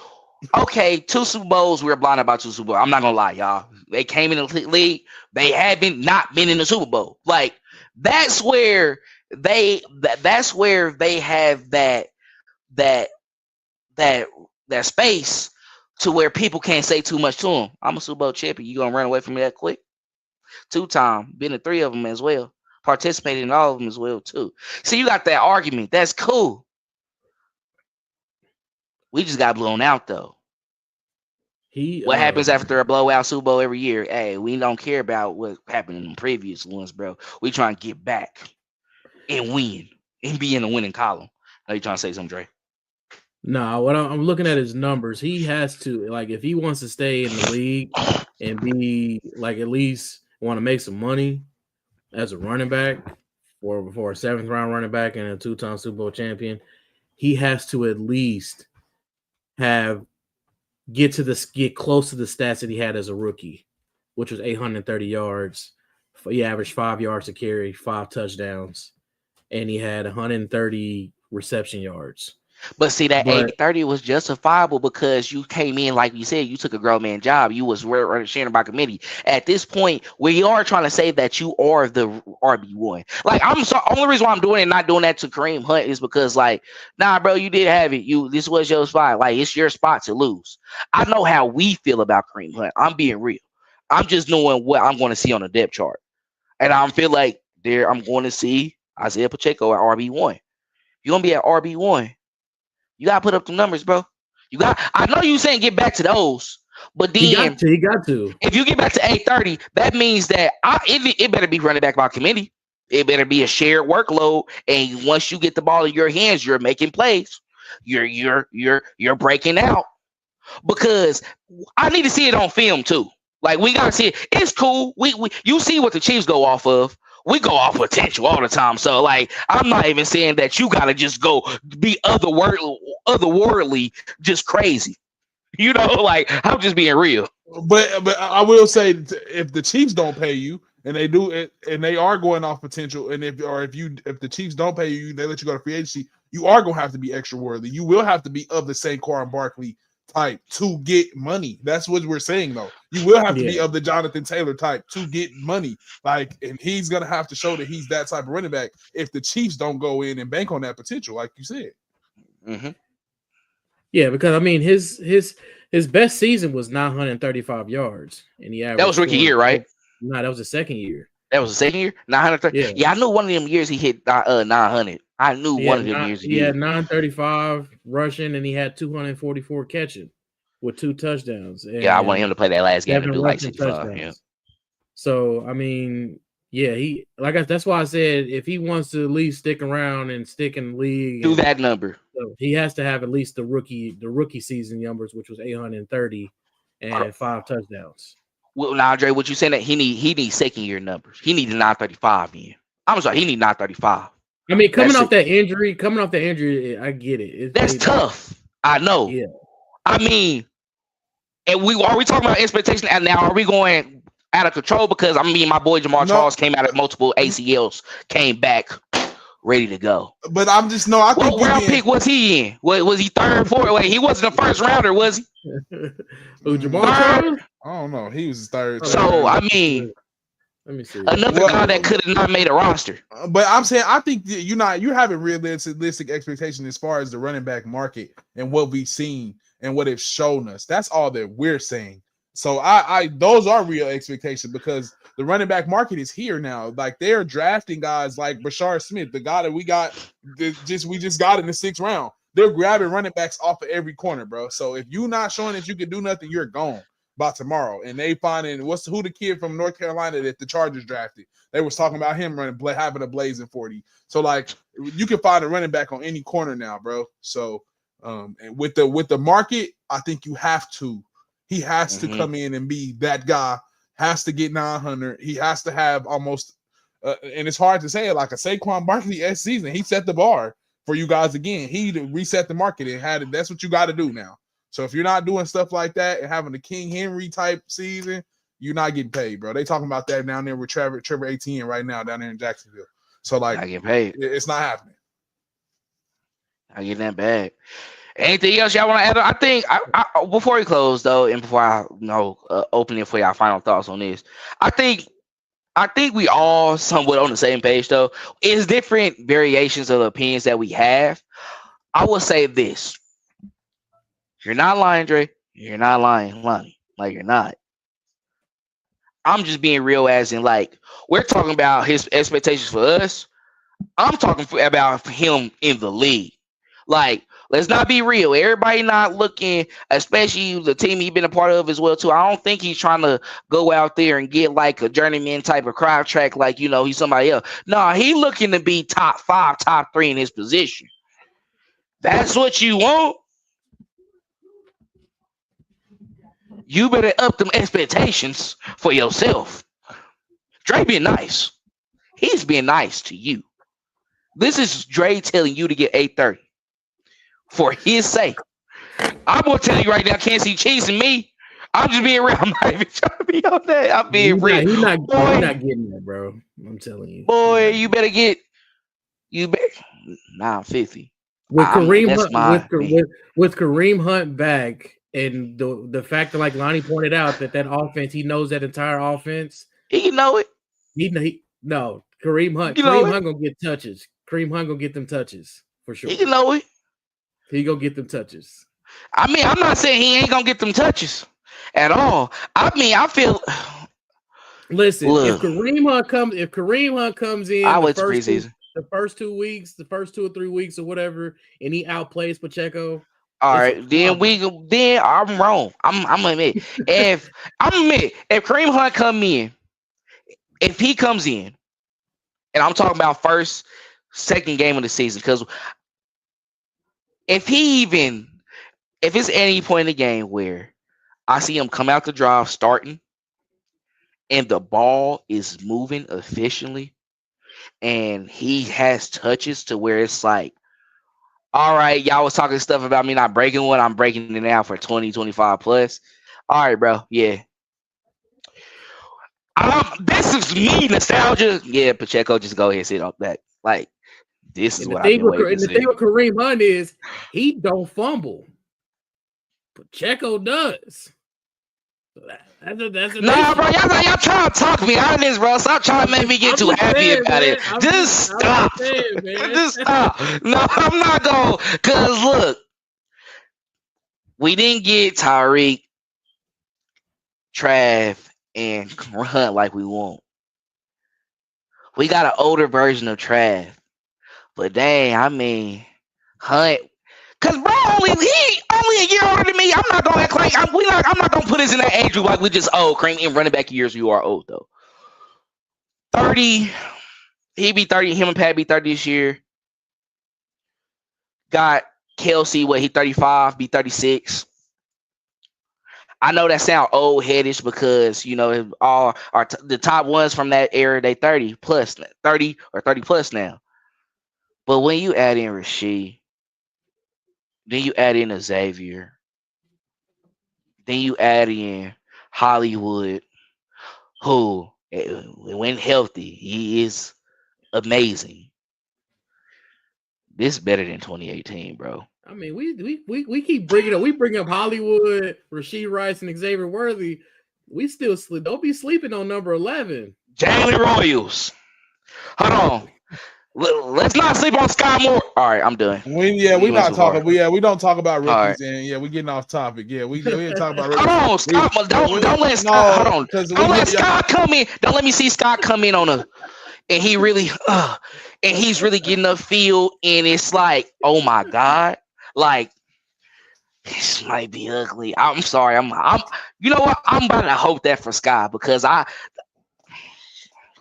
okay, 2 Super Bowls, we're blinded by 2 Super Bowls. I'm not gonna lie, y'all. They came in the league. They haven't not been in the Super Bowl. Like, that's where they have that space to where people can't say too much to them. I'm a Super Bowl champion. You gonna run away from me that quick? 2-time, been to 3 of them as well. Participated in all of them as well too. See, you got that argument. That's cool. We just got blown out though. What happens after a blowout Super Bowl every year? Hey, we don't care about what happened in the previous ones, bro. We trying to get back and win and be in the winning column. Are you trying to say something, Dre? No, what I'm looking at his numbers. He has to, like, if he wants to stay in the league and be, like, at least want to make some money as a running back or before a 7th-round running back and a 2-time Super Bowl champion, he has to at least get close to the stats that he had as a rookie, which was 830 yards. He averaged 5 yards a carry, 5 touchdowns, and he had 130 reception yards. But see, that 830 was justifiable because you came in, like you said, you took a grown man job. You was sharing by committee. At this point, we are trying to say that you are the RB1. Like, I'm sorry, only reason why I'm doing it, not doing that to Kareem Hunt, is because, like, nah, bro, you did have it. This was your spot. Like, it's your spot to lose. I know how we feel about Kareem Hunt. I'm being real. I'm just knowing what I'm going to see on the depth chart. And I feel like I'm going to see Isiah Pacheco at RB1. You're going to be at RB1. You gotta put up the numbers, bro. I know you saying get back to those, but then he got to. If you get back to 830, that means that it better be running back by committee. It better be a shared workload. And once you get the ball in your hands, you're making plays. You're breaking out. Because I need to see it on film too. Like, we gotta see it. It's cool. You see what the Chiefs go off of. We go off potential all the time. So, like, I'm not even saying that you got to just go be otherworldly, just crazy. You know, like, I'm just being real. But I will say, if the Chiefs don't pay you, and they do it, and they are going off potential, and if the Chiefs don't pay you, they let you go to free agency, you are going to have to be extra worthy. You will have to be of the Saquon Barkley type to get money. That's what we're saying, though. You will have to be of the Jonathan Taylor type to get money. Like, and he's gonna have to show that he's that type of running back if the Chiefs don't go in and bank on that potential, like you said. Mm-hmm. Yeah, because I mean his best season was 935 yards, and he averaged. That was rookie year, right? No, that was the second year. That was the second year. 930. Yeah, I knew one of them years he hit 900. I knew one of them years he had 935 rushing, and he had 244 catching with 2 touchdowns. And I want him to play that last game and do like 65. Touchdowns. Yeah. So I mean, yeah, that's why I said if he wants to at least stick around and stick in the league, do that number. So he has to have at least the rookie season numbers, which was 830 and 5 touchdowns. Well, now, Andre, what you saying that he needs second year numbers? He needs 935 in. I'm sorry, he needs 935. I mean, coming off that injury, I get it. That's tough. I know. Yeah. I mean, and are we talking about expectation? And now are we going out of control? Because I mean, my boy Jamal Charles came out of multiple ACLs, came back ready to go. But I'm just I think what round pick was he in? Was he third, fourth? Wait, he wasn't the first rounder, was he? Jamal Charles? I don't know. He was third. So I mean, let me see. Another guy that could have not made a roster. But I'm saying I think you're having realistic expectations as far as the running back market and what we've seen and what it's shown us. That's all that we're saying. So I those are real expectations because the running back market is here now. Like they're drafting guys like Brashard Smith, the guy that we just got in the 6th round. They're grabbing running backs off of every corner, bro. So if you're not showing that you can do nothing, you're gone by tomorrow. And they finding who the kid from North Carolina that the Chargers drafted. They was talking about him having a blazing 40. So like you can find a running back on any corner now, bro. So and with the market, I think you have to. He has to come in and be that guy. Has to get 900. He has to have almost, and it's hard to say it like a Saquon Barkley season. He set the bar for you guys again. He reset the market and had it. That's what you got to do now. So if you're not doing stuff like that and having a King Henry type season, you're not getting paid, bro. They talking about that down there with Trevor Etienne right now down there in Jacksonville. So like, I get paid. It's not happening. I get that bad. Anything else y'all want to add? I think I before we close though, and before I open it for y'all final thoughts on this, I think we all somewhat on the same page though. It's different variations of the opinions that we have. I will say this: you're not lying, Dre. You're not lying, Lonnie. Like you're not. I'm just being real, as in like we're talking about his expectations for us. I'm talking about him in the league, like. Let's not be real. Everybody not looking, especially the team he's been a part of as well, too. I don't think he's trying to go out there and get like a journeyman type of crowd track like, he's somebody else. No, he looking to be top 5, top 3 in his position. That's what you want. You better up them expectations for yourself. Dre being nice. He's being nice to you. This is Dre telling you to get 830. For his sake. I'm going to tell you right now, can't see chasing me. I'm just being real. I'm not even trying to be on that. I'm being real. He's not getting that, bro. I'm telling you. Boy, you better get 950. With Kareem Hunt back, and the fact that, like Lonnie pointed out, that offense, he knows that entire offense. He know it. No, Kareem Hunt. Kareem Hunt gonna get touches. Kareem Hunt gonna get them touches for sure. He know it. He gonna get them touches. I mean, I'm not saying he ain't gonna get them touches at all. I mean, I feel. Listen, if Kareem Hunt comes in, I wait preseason. The first 2 weeks, the first 2 or 3 weeks or whatever, and he outplays Pacheco. All right, then I'm wrong. I'm gonna admit if Kareem Hunt if he comes in, and I'm talking about second game of the season, because if it's any point in the game where I see him come out the drive starting and the ball is moving efficiently and he has touches to where it's like, all right, y'all was talking stuff about me not breaking one. I'm breaking it now for 20, 25 plus. All right, bro. Yeah. This is me, nostalgia. Yeah, Pacheco, just go ahead and sit on that. Like, this is what I've been waiting to see. The thing with Kareem Hunt is he don't fumble. Pacheco does. That's nah, bro, y'all trying to talk me out of this, bro. Stop trying to make me get too happy about it. Just stop. Just stop. No, I'm not going. Because, look, we didn't get Tyreek, Trav, and Hunt like we want. We got an older version of Trav. But dang, I mean, Hunt. Cause bro, only a year older than me. I'm not gonna act like I'm not gonna put us in that age group like we just old. Cream in running back years, you are old though. 30, he be 30. Him and Pat be 30 this year. Got Kelce, what he 35, be 36. I know that sound old headish because you know all the top ones from that era they 30 plus 30 or 30 plus now. But when you add in Rasheed, then you add in a Xavier. Then you add in Hollywood, who, when healthy, he is amazing. This is better than 2018, bro. I mean, we keep bringing up. We bring up Hollywood, Rasheed Rice, and Xavier Worthy. We still sleep. Don't be sleeping on number 11. Jalen Royals. Hold on. Let's not sleep on Sky Moore. All right, I'm done. We not talking. We don't talk about rookies, right. And we getting off topic. Yeah, we ain't talking about rookies. Hold on, Scott. Don't let Scott. Hold on. Don't let Scott come in. Don't let me see Scott come in on a. And he really, and he's really getting a feel, and it's like, oh my god, like this might be ugly. I'm sorry. I'm. You know what? I'm about to hope that for Scott because I.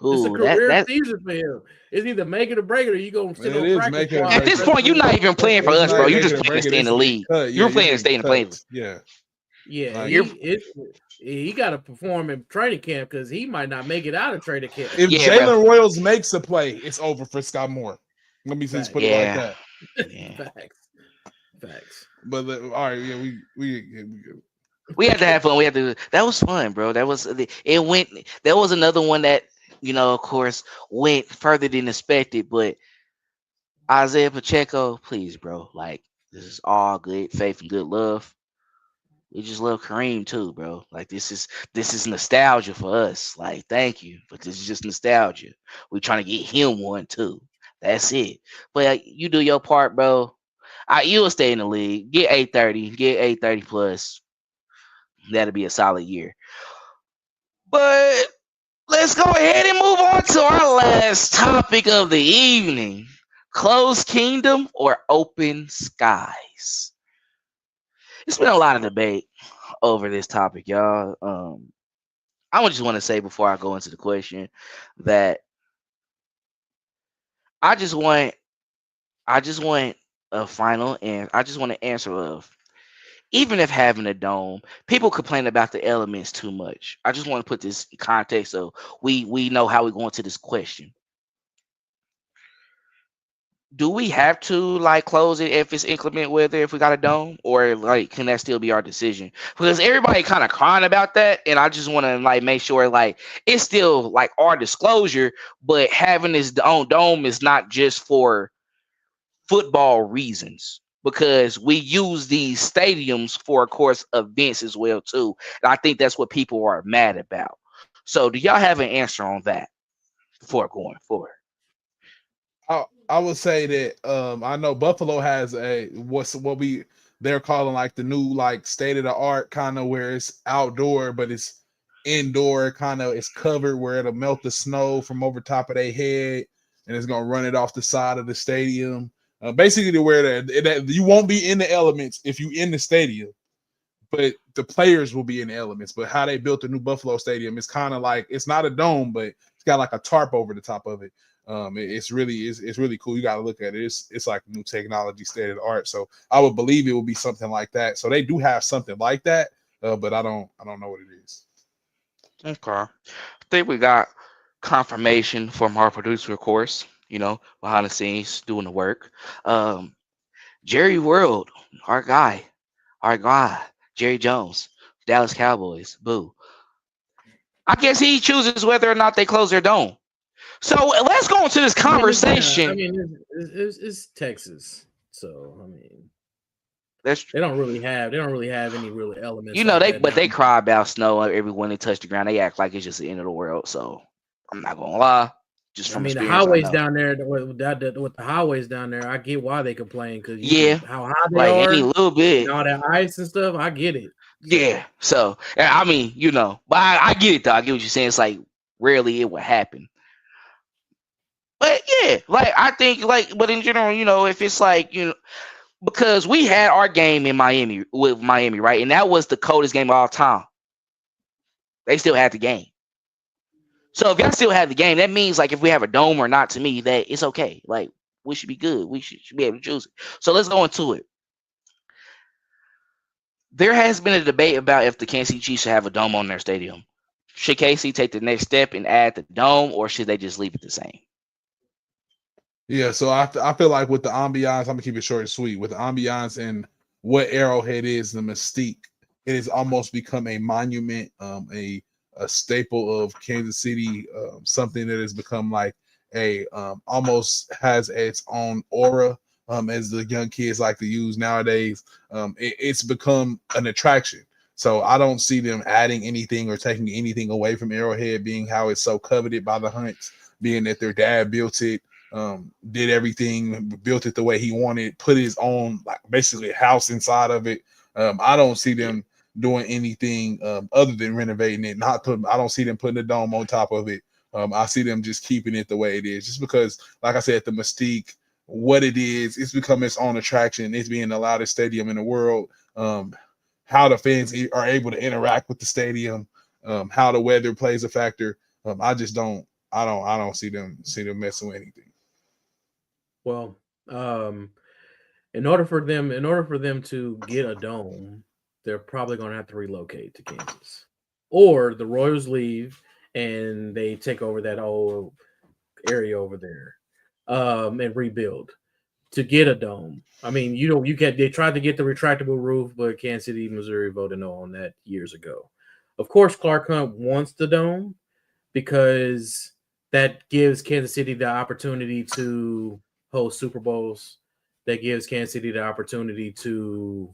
It's a career season for him. It's either make it or break it, or you gonna sit on practice. At this point, you're not even playing for us, bro. You're just playing to stay in the league. You're playing to stay in the playoffs. Yeah. He got to perform in training camp because he might not make it out of training camp. If Jalen Royals makes a play, it's over for Scott Moore. Let me just put it like that. Yeah. Facts. But all right, we had to have fun. That was fun, bro. That was There was another one that. Of course, went further than expected, but Isiah Pacheco, please, bro. Like, this is all good faith and good love. We just love Kareem too, bro. Like, this is nostalgia for us. Like, thank you, but this is just nostalgia. We're trying to get him one too. That's it. But you do your part, bro. You'll stay in the league. Get 830. Get 830 plus. That'll be a solid year. But let's go ahead and move on to our last topic of the evening. Closed kingdom or open skies? It's been a lot of debate over this topic, y'all. I just want to say before I go into the question that I just want a final, and I just want to answer of. Even if having a dome, people complain about the elements too much. I just want to put this in context so we know how we go into this question. Do we have to close it if it's inclement weather if we got a dome, or can that still be our decision? Because everybody kind of crying about that, and I just want to make sure it's still our disclosure, but having this dome is not just for football reasons. Because we use these stadiums for, of course, events as well, too. And I think that's what people are mad about. So do y'all have an answer on that before going forward? I would say that I know Buffalo has they're calling the new state of the art kind of where it's outdoor, but it's indoor, kind of it's covered where it'll melt the snow from over top of their head and it's going to run it off the side of the stadium. Basically, to where that you won't be in the elements if you in the stadium, but the players will be in the elements. But how they built the new Buffalo Stadium is kind of it's not a dome, but it's got a tarp over the top of it. It's really cool. You got to look at it. It's new technology, state of the art. So I would believe it will be something like that. So they do have something like that, but I don't know what it is. Okay, I think we got confirmation from our producer, of course. Behind the scenes doing the work. Jerry World, our guy, Jerry Jones, Dallas Cowboys, boo. I guess he chooses whether or not they close their dome. So let's go into this conversation. I mean, it's Texas, so That's They don't really have any real elements. you know like they that but they down. cry about snow every when they touch the ground. They act like it's just the end of the world. So I'm not gonna lie, just I from mean, the experience, I highways know. down there, with the highways down there, I get why they complain because you Yeah, can how high they like any are little and bit. all that ice and stuff. I get it. So Yeah. So I mean, you know, but I get it though. I get what you're saying. It's like rarely it would happen. But yeah, like I think like, but in general, you know, if it's like because we had our game in Miami with Miami, right, and that was the coldest game of all time. They still had the game. So if y'all still have the game, that means like if we have a dome or not, to me, that it's okay. Like we should be good. We should be able to choose it. So let's go into it. There has been a debate about if the Kansas City Chiefs should have a dome on their stadium. Should KC take the next step and add the dome, or should they just leave it the same? Yeah, so I feel like with the ambiance, I'm gonna keep it short and sweet. With the ambiance and what Arrowhead is, the mystique, it has almost become a monument, a staple of Kansas City, something that has become like a almost has its own aura, as the young kids like to use nowadays. It's become an attraction. So I don't see them adding anything or taking anything away from Arrowhead, being how it's so coveted by the Hunts, being that their dad built it. Did everything, built it the way he wanted, put his own like basically house inside of it. I don't see them doing anything other than renovating it. I don't see them putting a dome on top of it. I see them just keeping it the way it is, just because, like I said, the mystique, what it is, it's become its own attraction. It's being the loudest stadium in the world. How the fans are able to interact with the stadium, how the weather plays a factor. I just don't. I don't see them messing with anything. well, in order for them to get a dome, they're probably going to have to relocate to Kansas, or the Royals leave and they take over that whole area over there, and rebuild to get a dome. I mean, they tried to get the retractable roof, but Kansas City, Missouri voted no on that years ago. Of course, Clark Hunt wants the dome because that gives Kansas City the opportunity to host Super Bowls. That gives Kansas City the opportunity to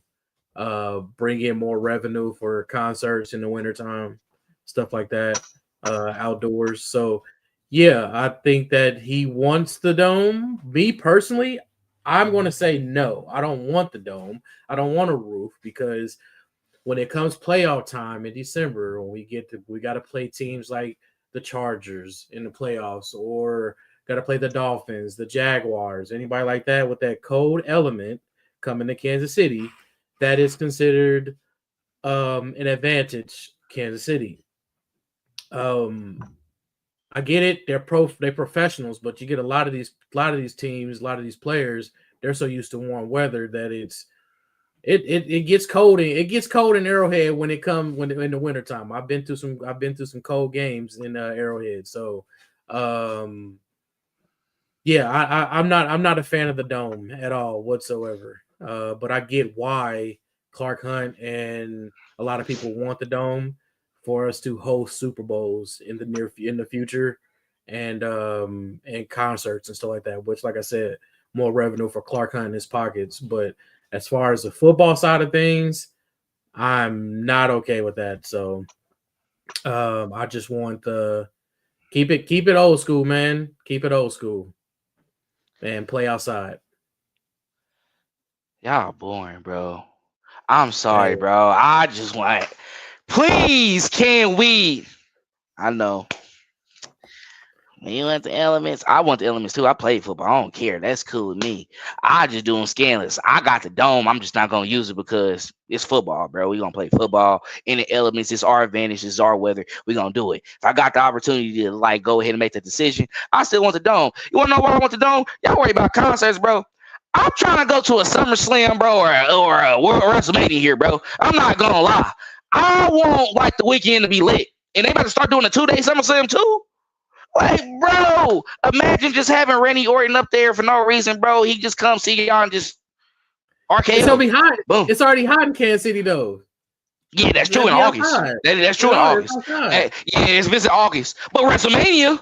bring in more revenue for concerts in the wintertime, stuff like that, outdoors. So, yeah, I think that he wants the dome. Me personally, I'm going to say no. I don't want the dome. I don't want a roof because when it comes playoff time in December, when we got to play teams like the Chargers in the playoffs, or got to play the Dolphins, the Jaguars, anybody like that with that cold element coming to Kansas City, that is considered an advantage. Kansas City. I get it; they're professionals, but you get a lot of these teams, a lot of these players, they're so used to warm weather that it gets cold. It gets cold in Arrowhead when in the wintertime. I've been through some cold games in Arrowhead. So, yeah, I'm not a fan of the dome at all whatsoever. But I get why Clark Hunt and a lot of people want the dome for us to host Super Bowls in the future, and concerts and stuff like that. Which, like I said, more revenue for Clark Hunt in his pockets. But as far as the football side of things, I'm not okay with that. So I just want keep it old school, man. Keep it old school and play outside. Y'all boring, bro. I'm Hey, sorry, bro. I just want, please, can we? I know. When you want the elements, I want the elements too. I play football. I don't care. That's cool with me. I just do them scanless. I got the dome. I'm just not gonna use it because it's football, bro. We gonna play football in the elements. It's our advantage. It's our weather. We gonna do it. If I got the opportunity to like go ahead and make the decision, I still want the dome. You wanna know why I want the dome? Y'all worry about concerts, bro. I'm trying to go to a SummerSlam, bro, or a World WrestleMania here, bro. I'm not gonna lie. I want like the weekend to be lit, and they about to start doing a 2-day SummerSlam too. Like, bro, imagine just having Randy Orton up there for no reason, bro. He just comes see y'all and just it's gonna RKO. be hot. Boom. It's already hot in Kansas City, though. Yeah, that's It's true gonna in be August. outside. That's true in August. Hey, yeah, it's visit August. But WrestleMania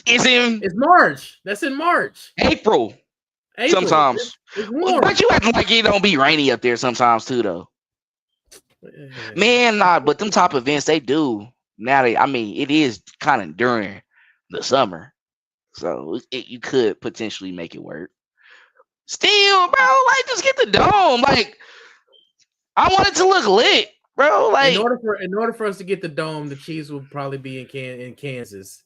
is in It's March. That's in March. April. April. Sometimes. It's warm. But you acting like it don't be rainy up there sometimes too, though. Man, nah, but them top events they do. Now it is kind of during the summer. So you could potentially make it work. Still, bro, like just get the dome. Like I want it to look lit, bro. Like in order for us to get the dome, the Chiefs will probably be in Kansas.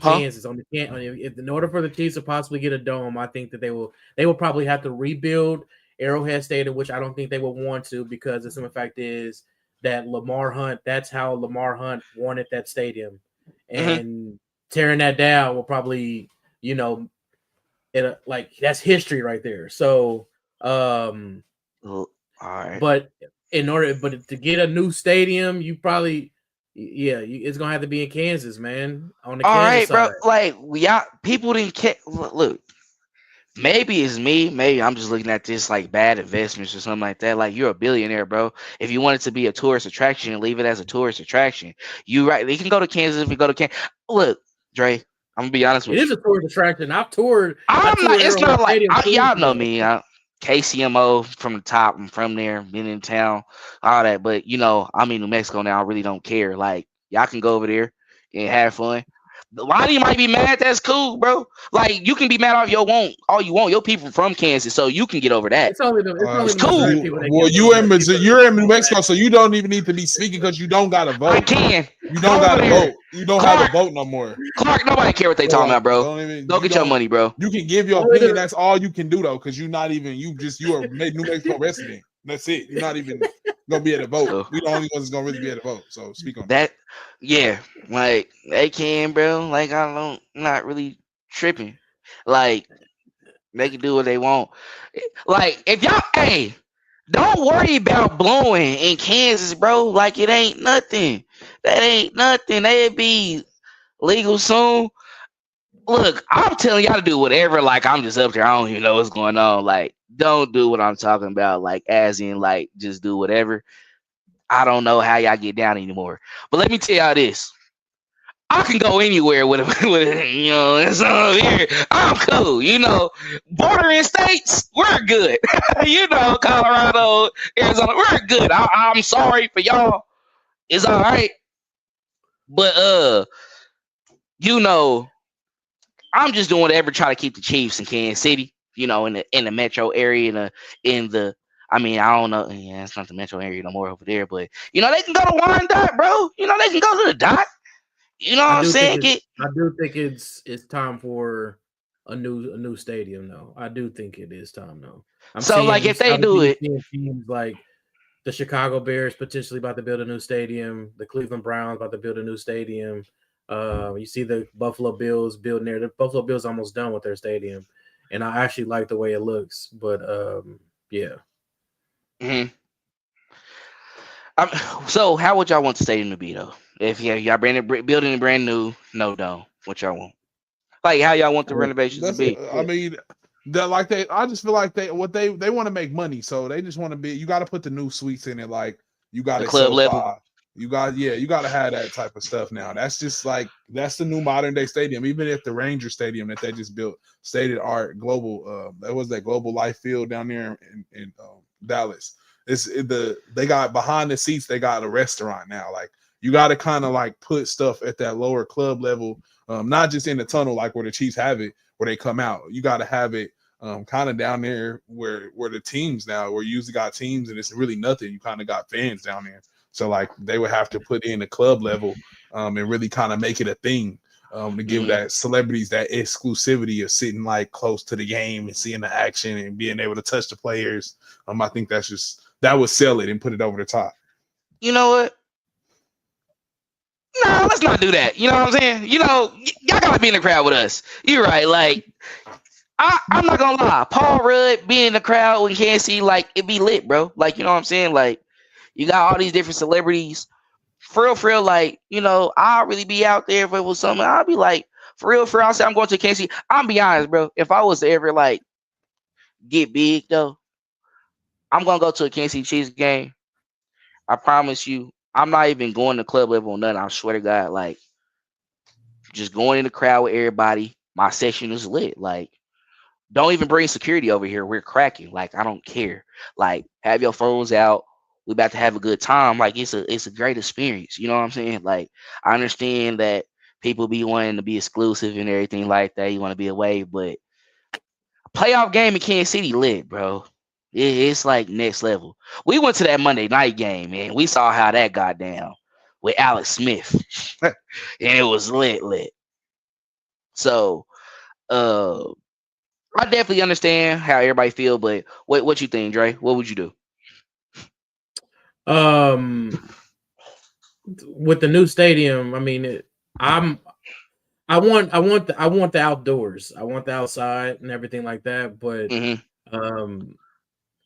Kansas in order for the Chiefs to possibly get a dome, I think that they will probably have to rebuild Arrowhead Stadium, which I don't think they will want to, because the simple fact is that that's how Lamar Hunt wanted that stadium, and tearing that down will probably, that's history right there. So, all right. But to get a new stadium, you probably, it's gonna have to be in Kansas, man. On the Kansas side, bro. Like people didn't care. Look, maybe it's me. Maybe I'm just looking at this like bad investments or something like that. Like you're a billionaire, bro. If you want it to be a tourist attraction, leave it as a tourist attraction. You right? They can go to Kansas if you go to Kansas. Look, Dre, I'm gonna be honest with you. It is a tourist attraction. I've toured. It's not like y'all know me. KCMO from the top. I'm from there. Been in town, all that. But I'm in New Mexico now. I really don't care. Like y'all can go over there and have fun. Why you might be mad? That's cool, bro. Like you can be mad all you want. Your people from Kansas, so you can get over that. It's cool. Well, you're in New Mexico, so you don't even need to be speaking because you don't got to vote. I can. You don't got to vote. You don't have to vote no more. Clark, nobody care what they talking about, bro. Go get your money, bro. You can give your opinion. That's all you can do, though, because you're not even. You are a New Mexico resident. That's it. You're not even gonna be able to vote. We the only ones that's gonna really be able to vote. So speak on that. Yeah, like they can, bro. Like I'm not really tripping. Like they can do what they want. Like if y'all, don't worry about blowing in Kansas, bro. Like it ain't nothing. That ain't nothing. They'll be legal soon. Look, I'm telling y'all to do whatever. Like I'm just up there. I don't even know what's going on. Like don't do what I'm talking about. Like as in, like just do whatever. I don't know how y'all get down anymore. But let me tell y'all this. I can go anywhere with it's all here. I'm cool. Bordering states, we're good. Colorado, Arizona, we're good. I'm sorry for y'all. It's all right. But I'm just doing whatever try to keep the Chiefs in Kansas City, in the metro area, I don't know. Yeah, it's not the metro area no more over there, but they can go to Wyandotte, bro. They can go to the dot. You know what I'm saying? I do think it's time for a new stadium, though. I do think it is time, though. If they do it, teams like the Chicago Bears potentially about to build a new stadium, the Cleveland Browns about to build a new stadium. You see the Buffalo Bills building there. The Buffalo Bills almost done with their stadium, and I actually like the way it looks. But yeah. Mm-hmm. So how would y'all want the stadium to be though? If y'all building a brand new, no dome, what y'all want? Like how y'all want the renovations to be? I just feel like they want to make money, so they just want to be. You got to put the new suites in it, like you got the club level. You got to have that type of stuff now. That's just that's the new modern day stadium. Even if the Ranger Stadium that they just built, state of art, global. That was that Global Life Field down there in Dallas. They got behind the seats. They got a restaurant now. Like you got to kind of put stuff at that lower club level, not just in the tunnel like where the Chiefs have it, where they come out. You got to have it kind of down there where the teams now, where you usually got teams and it's really nothing. You kind of got fans down there. So they would have to put in the club level and really kind of make it a thing to give that celebrities that exclusivity of sitting close to the game and seeing the action and being able to touch the players. I think that would sell it and put it over the top. You know what? No, let's not do that. You know what I'm saying? Y'all gotta be in the crowd with us. You're right. I'm not gonna lie. Paul Rudd being in the crowd when Kansas City, it be lit, bro. You know what I'm saying? You got all these different celebrities. For real, I'll really be out there if it was something. I'll be for real, I'll say I'm going to Kansas City. I'll be honest, bro. If I was to ever get big though, I'm gonna go to a Kansas City Chiefs game. I promise you, I'm not even going to club level or nothing. I swear to God, just going in the crowd with everybody. My section is lit. Don't even bring security over here. We're cracking. Like, I don't care. Like, have your phones out. We about to have a good time. Like, it's a great experience. You know what I'm saying? Like, I understand that people be wanting to be exclusive and everything like that. You want to be away, but playoff game in Kansas City lit, bro. It's like next level. We went to that Monday night game, and we saw how that got down with Alex Smith, and it was lit. So, I definitely understand how everybody feel, but what you think, Dre? What would you do? With the new stadium, I mean, I want the outdoors. I want the outside and everything like that. But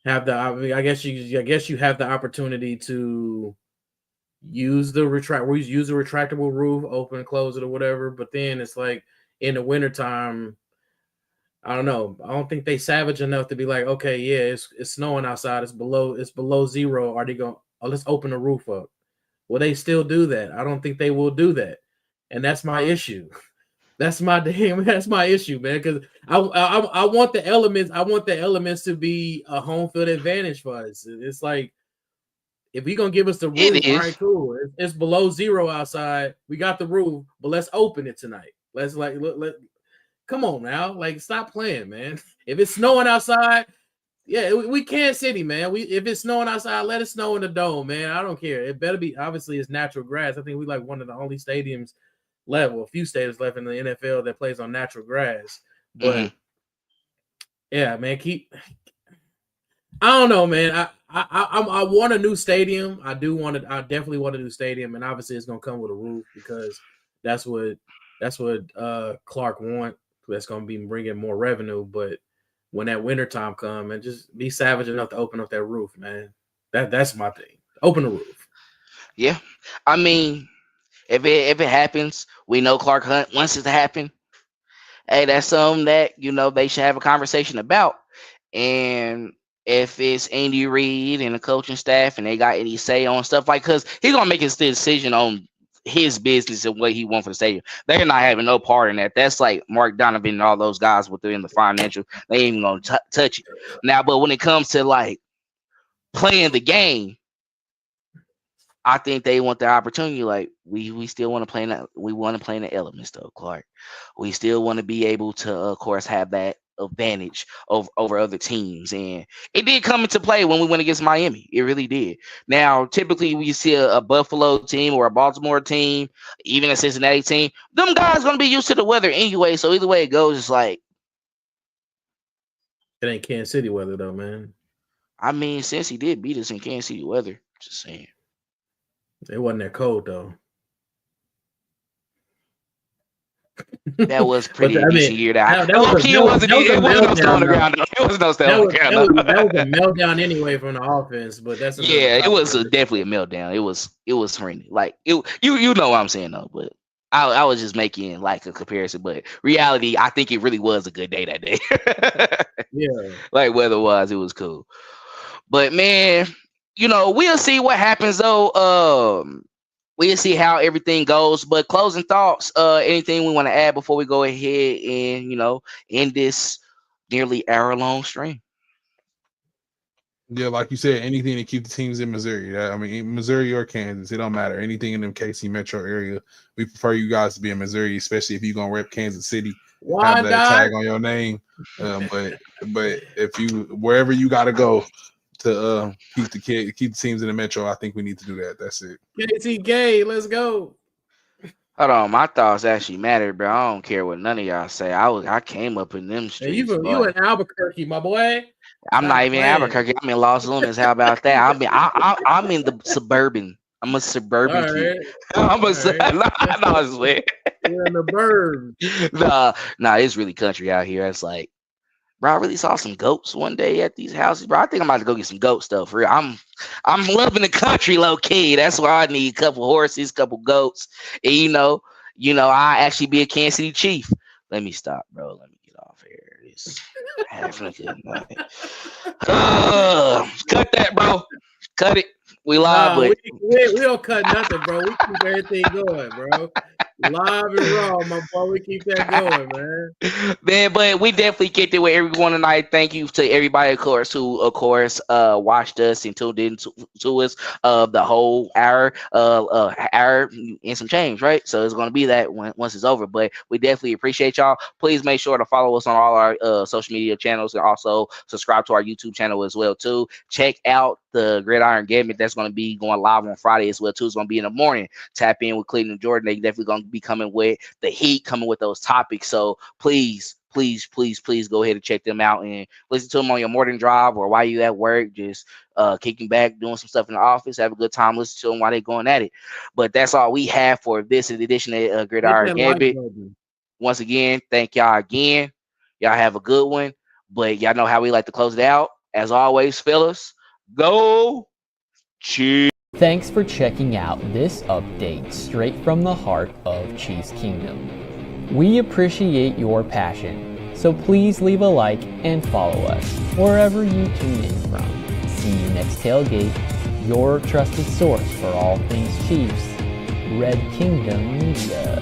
I guess you have the opportunity to use the retractable roof, open and close it or whatever. But then it's like in the wintertime, I don't know. I don't think they savage enough to be like, okay, yeah, it's snowing outside. It's below zero. Are they going? Oh, let's open the roof up. Will they still do that? I don't think they will do that, and that's my issue. That's my issue, man. Because I want the elements. I want the elements to be a home field advantage for us. It's like if you're gonna give us the roof, all right, cool. It's below zero outside. We got the roof, but let's open it tonight. Let's come on now, like stop playing, man. If it's snowing outside, yeah, we Kansas City, man. If it's snowing outside, let it snow in the dome, man. I don't care. It better be obviously it's natural grass. I think we like one of the only stadiums left, a few stadiums left in the NFL that plays on natural grass. But yeah, man, I don't know, man. I want a new stadium. I definitely want a new stadium, and obviously it's gonna come with a roof because that's what Clark want. That's gonna be bringing more revenue. But when that winter time come, and just be savage enough to open up that roof, man. That's my thing. Open the roof. Yeah, I mean, if it happens, we know Clark Hunt wants it to happen. Hey, that's something that they should have a conversation about. And if it's Andy Reid and the coaching staff, and they got any say on stuff because he's gonna make his decision on his business and what he wants for the stadium. They're not having no part in that. That's like Mark Donovan and all those guys within the financial. They ain't even gonna touch it now. But when it comes to like playing the game, I think they want the opportunity. Like we still want to play in that. We want to play in the elements though, Clark. We still want to be able to, of course, have that advantage over other teams, and it did come into play when we went against Miami. It really did. Now, typically, we see a Buffalo team or a Baltimore team, even a Cincinnati team. Them guys gonna be used to the weather anyway. So either way it goes, it's like it ain't Kansas City weather though, man. I mean, since he did beat us in Kansas City weather, just saying. It wasn't that cold though. That was pretty decent year. That was no snow on the ground. It was no snow on the ground. That was a meltdown anyway from the offense, but that's it was definitely a meltdown. It was horrendous. Like you know what I'm saying though, but I was just making like a comparison. But reality, I think it really was a good day that day. Yeah, like weather-wise, it was cool. But man, we'll see what happens though. We'll see how everything goes. But closing thoughts, anything we want to add before we go ahead and, end this nearly hour-long stream? Yeah, like you said, anything to keep the teams in Missouri. I mean, Missouri or Kansas, it don't matter. Anything in the KC metro area, we prefer you guys to be in Missouri, especially if you're going to rep Kansas City. Why have that not? tag on your name. But if you, wherever you got to go, to keep the teams in the metro, I think we need to do that. That's it. KTK, let's go. Hold on, my thoughts actually matter, bro. I don't care what none of y'all say. I came up in them streets. You in Albuquerque, my boy. I'm not even in Albuquerque. I'm in Los Lunas. How about that? I'm in the suburban. I'm a suburban kid. I swear. You're in the burbs. Nah, it's really country out here. It's like, bro, I really saw some goats one day at these houses, bro. I think I'm about to go get some goat stuff for real. I'm loving the country low key. That's why I need a couple horses, couple goats, and I actually be a Kansas City Chief. Let me stop, bro. Let me get off here. It's having a good night. Cut that, bro. Cut it. We live, but we don't cut nothing, bro. We keep everything going, bro. Live and raw, my boy. We keep that going, man. Man, but we definitely kicked it with everyone tonight. Thank you to everybody, of course, who, of course, watched us and tuned in to us the whole hour and some change, right? So it's going to be that once it's over. But we definitely appreciate y'all. Please make sure to follow us on all our social media channels and also subscribe to our YouTube channel as well, too. Check out the Gridiron Gambit that's going to be going live on Friday as well, too. It's going to be in the morning. Tap in with Cleveland and Jordan. They definitely going to be coming with the heat, coming with those topics. So please go ahead and check them out and listen to them on your morning drive or while you at work, just kicking back, doing some stuff in the office, have a good time, listen to them while they're going at it. But that's all we have for this edition of Gridiron Gambit. Once again, thank y'all again. Y'all have a good one. But y'all know how we like to close it out. As always, fellas, go Chiefs. Thanks for checking out this update straight from the heart of Chiefs Kingdom. We appreciate your passion, so please leave a like and follow us wherever you tune in from. See you next tailgate, your trusted source for all things Chiefs, Red Kingdom Media.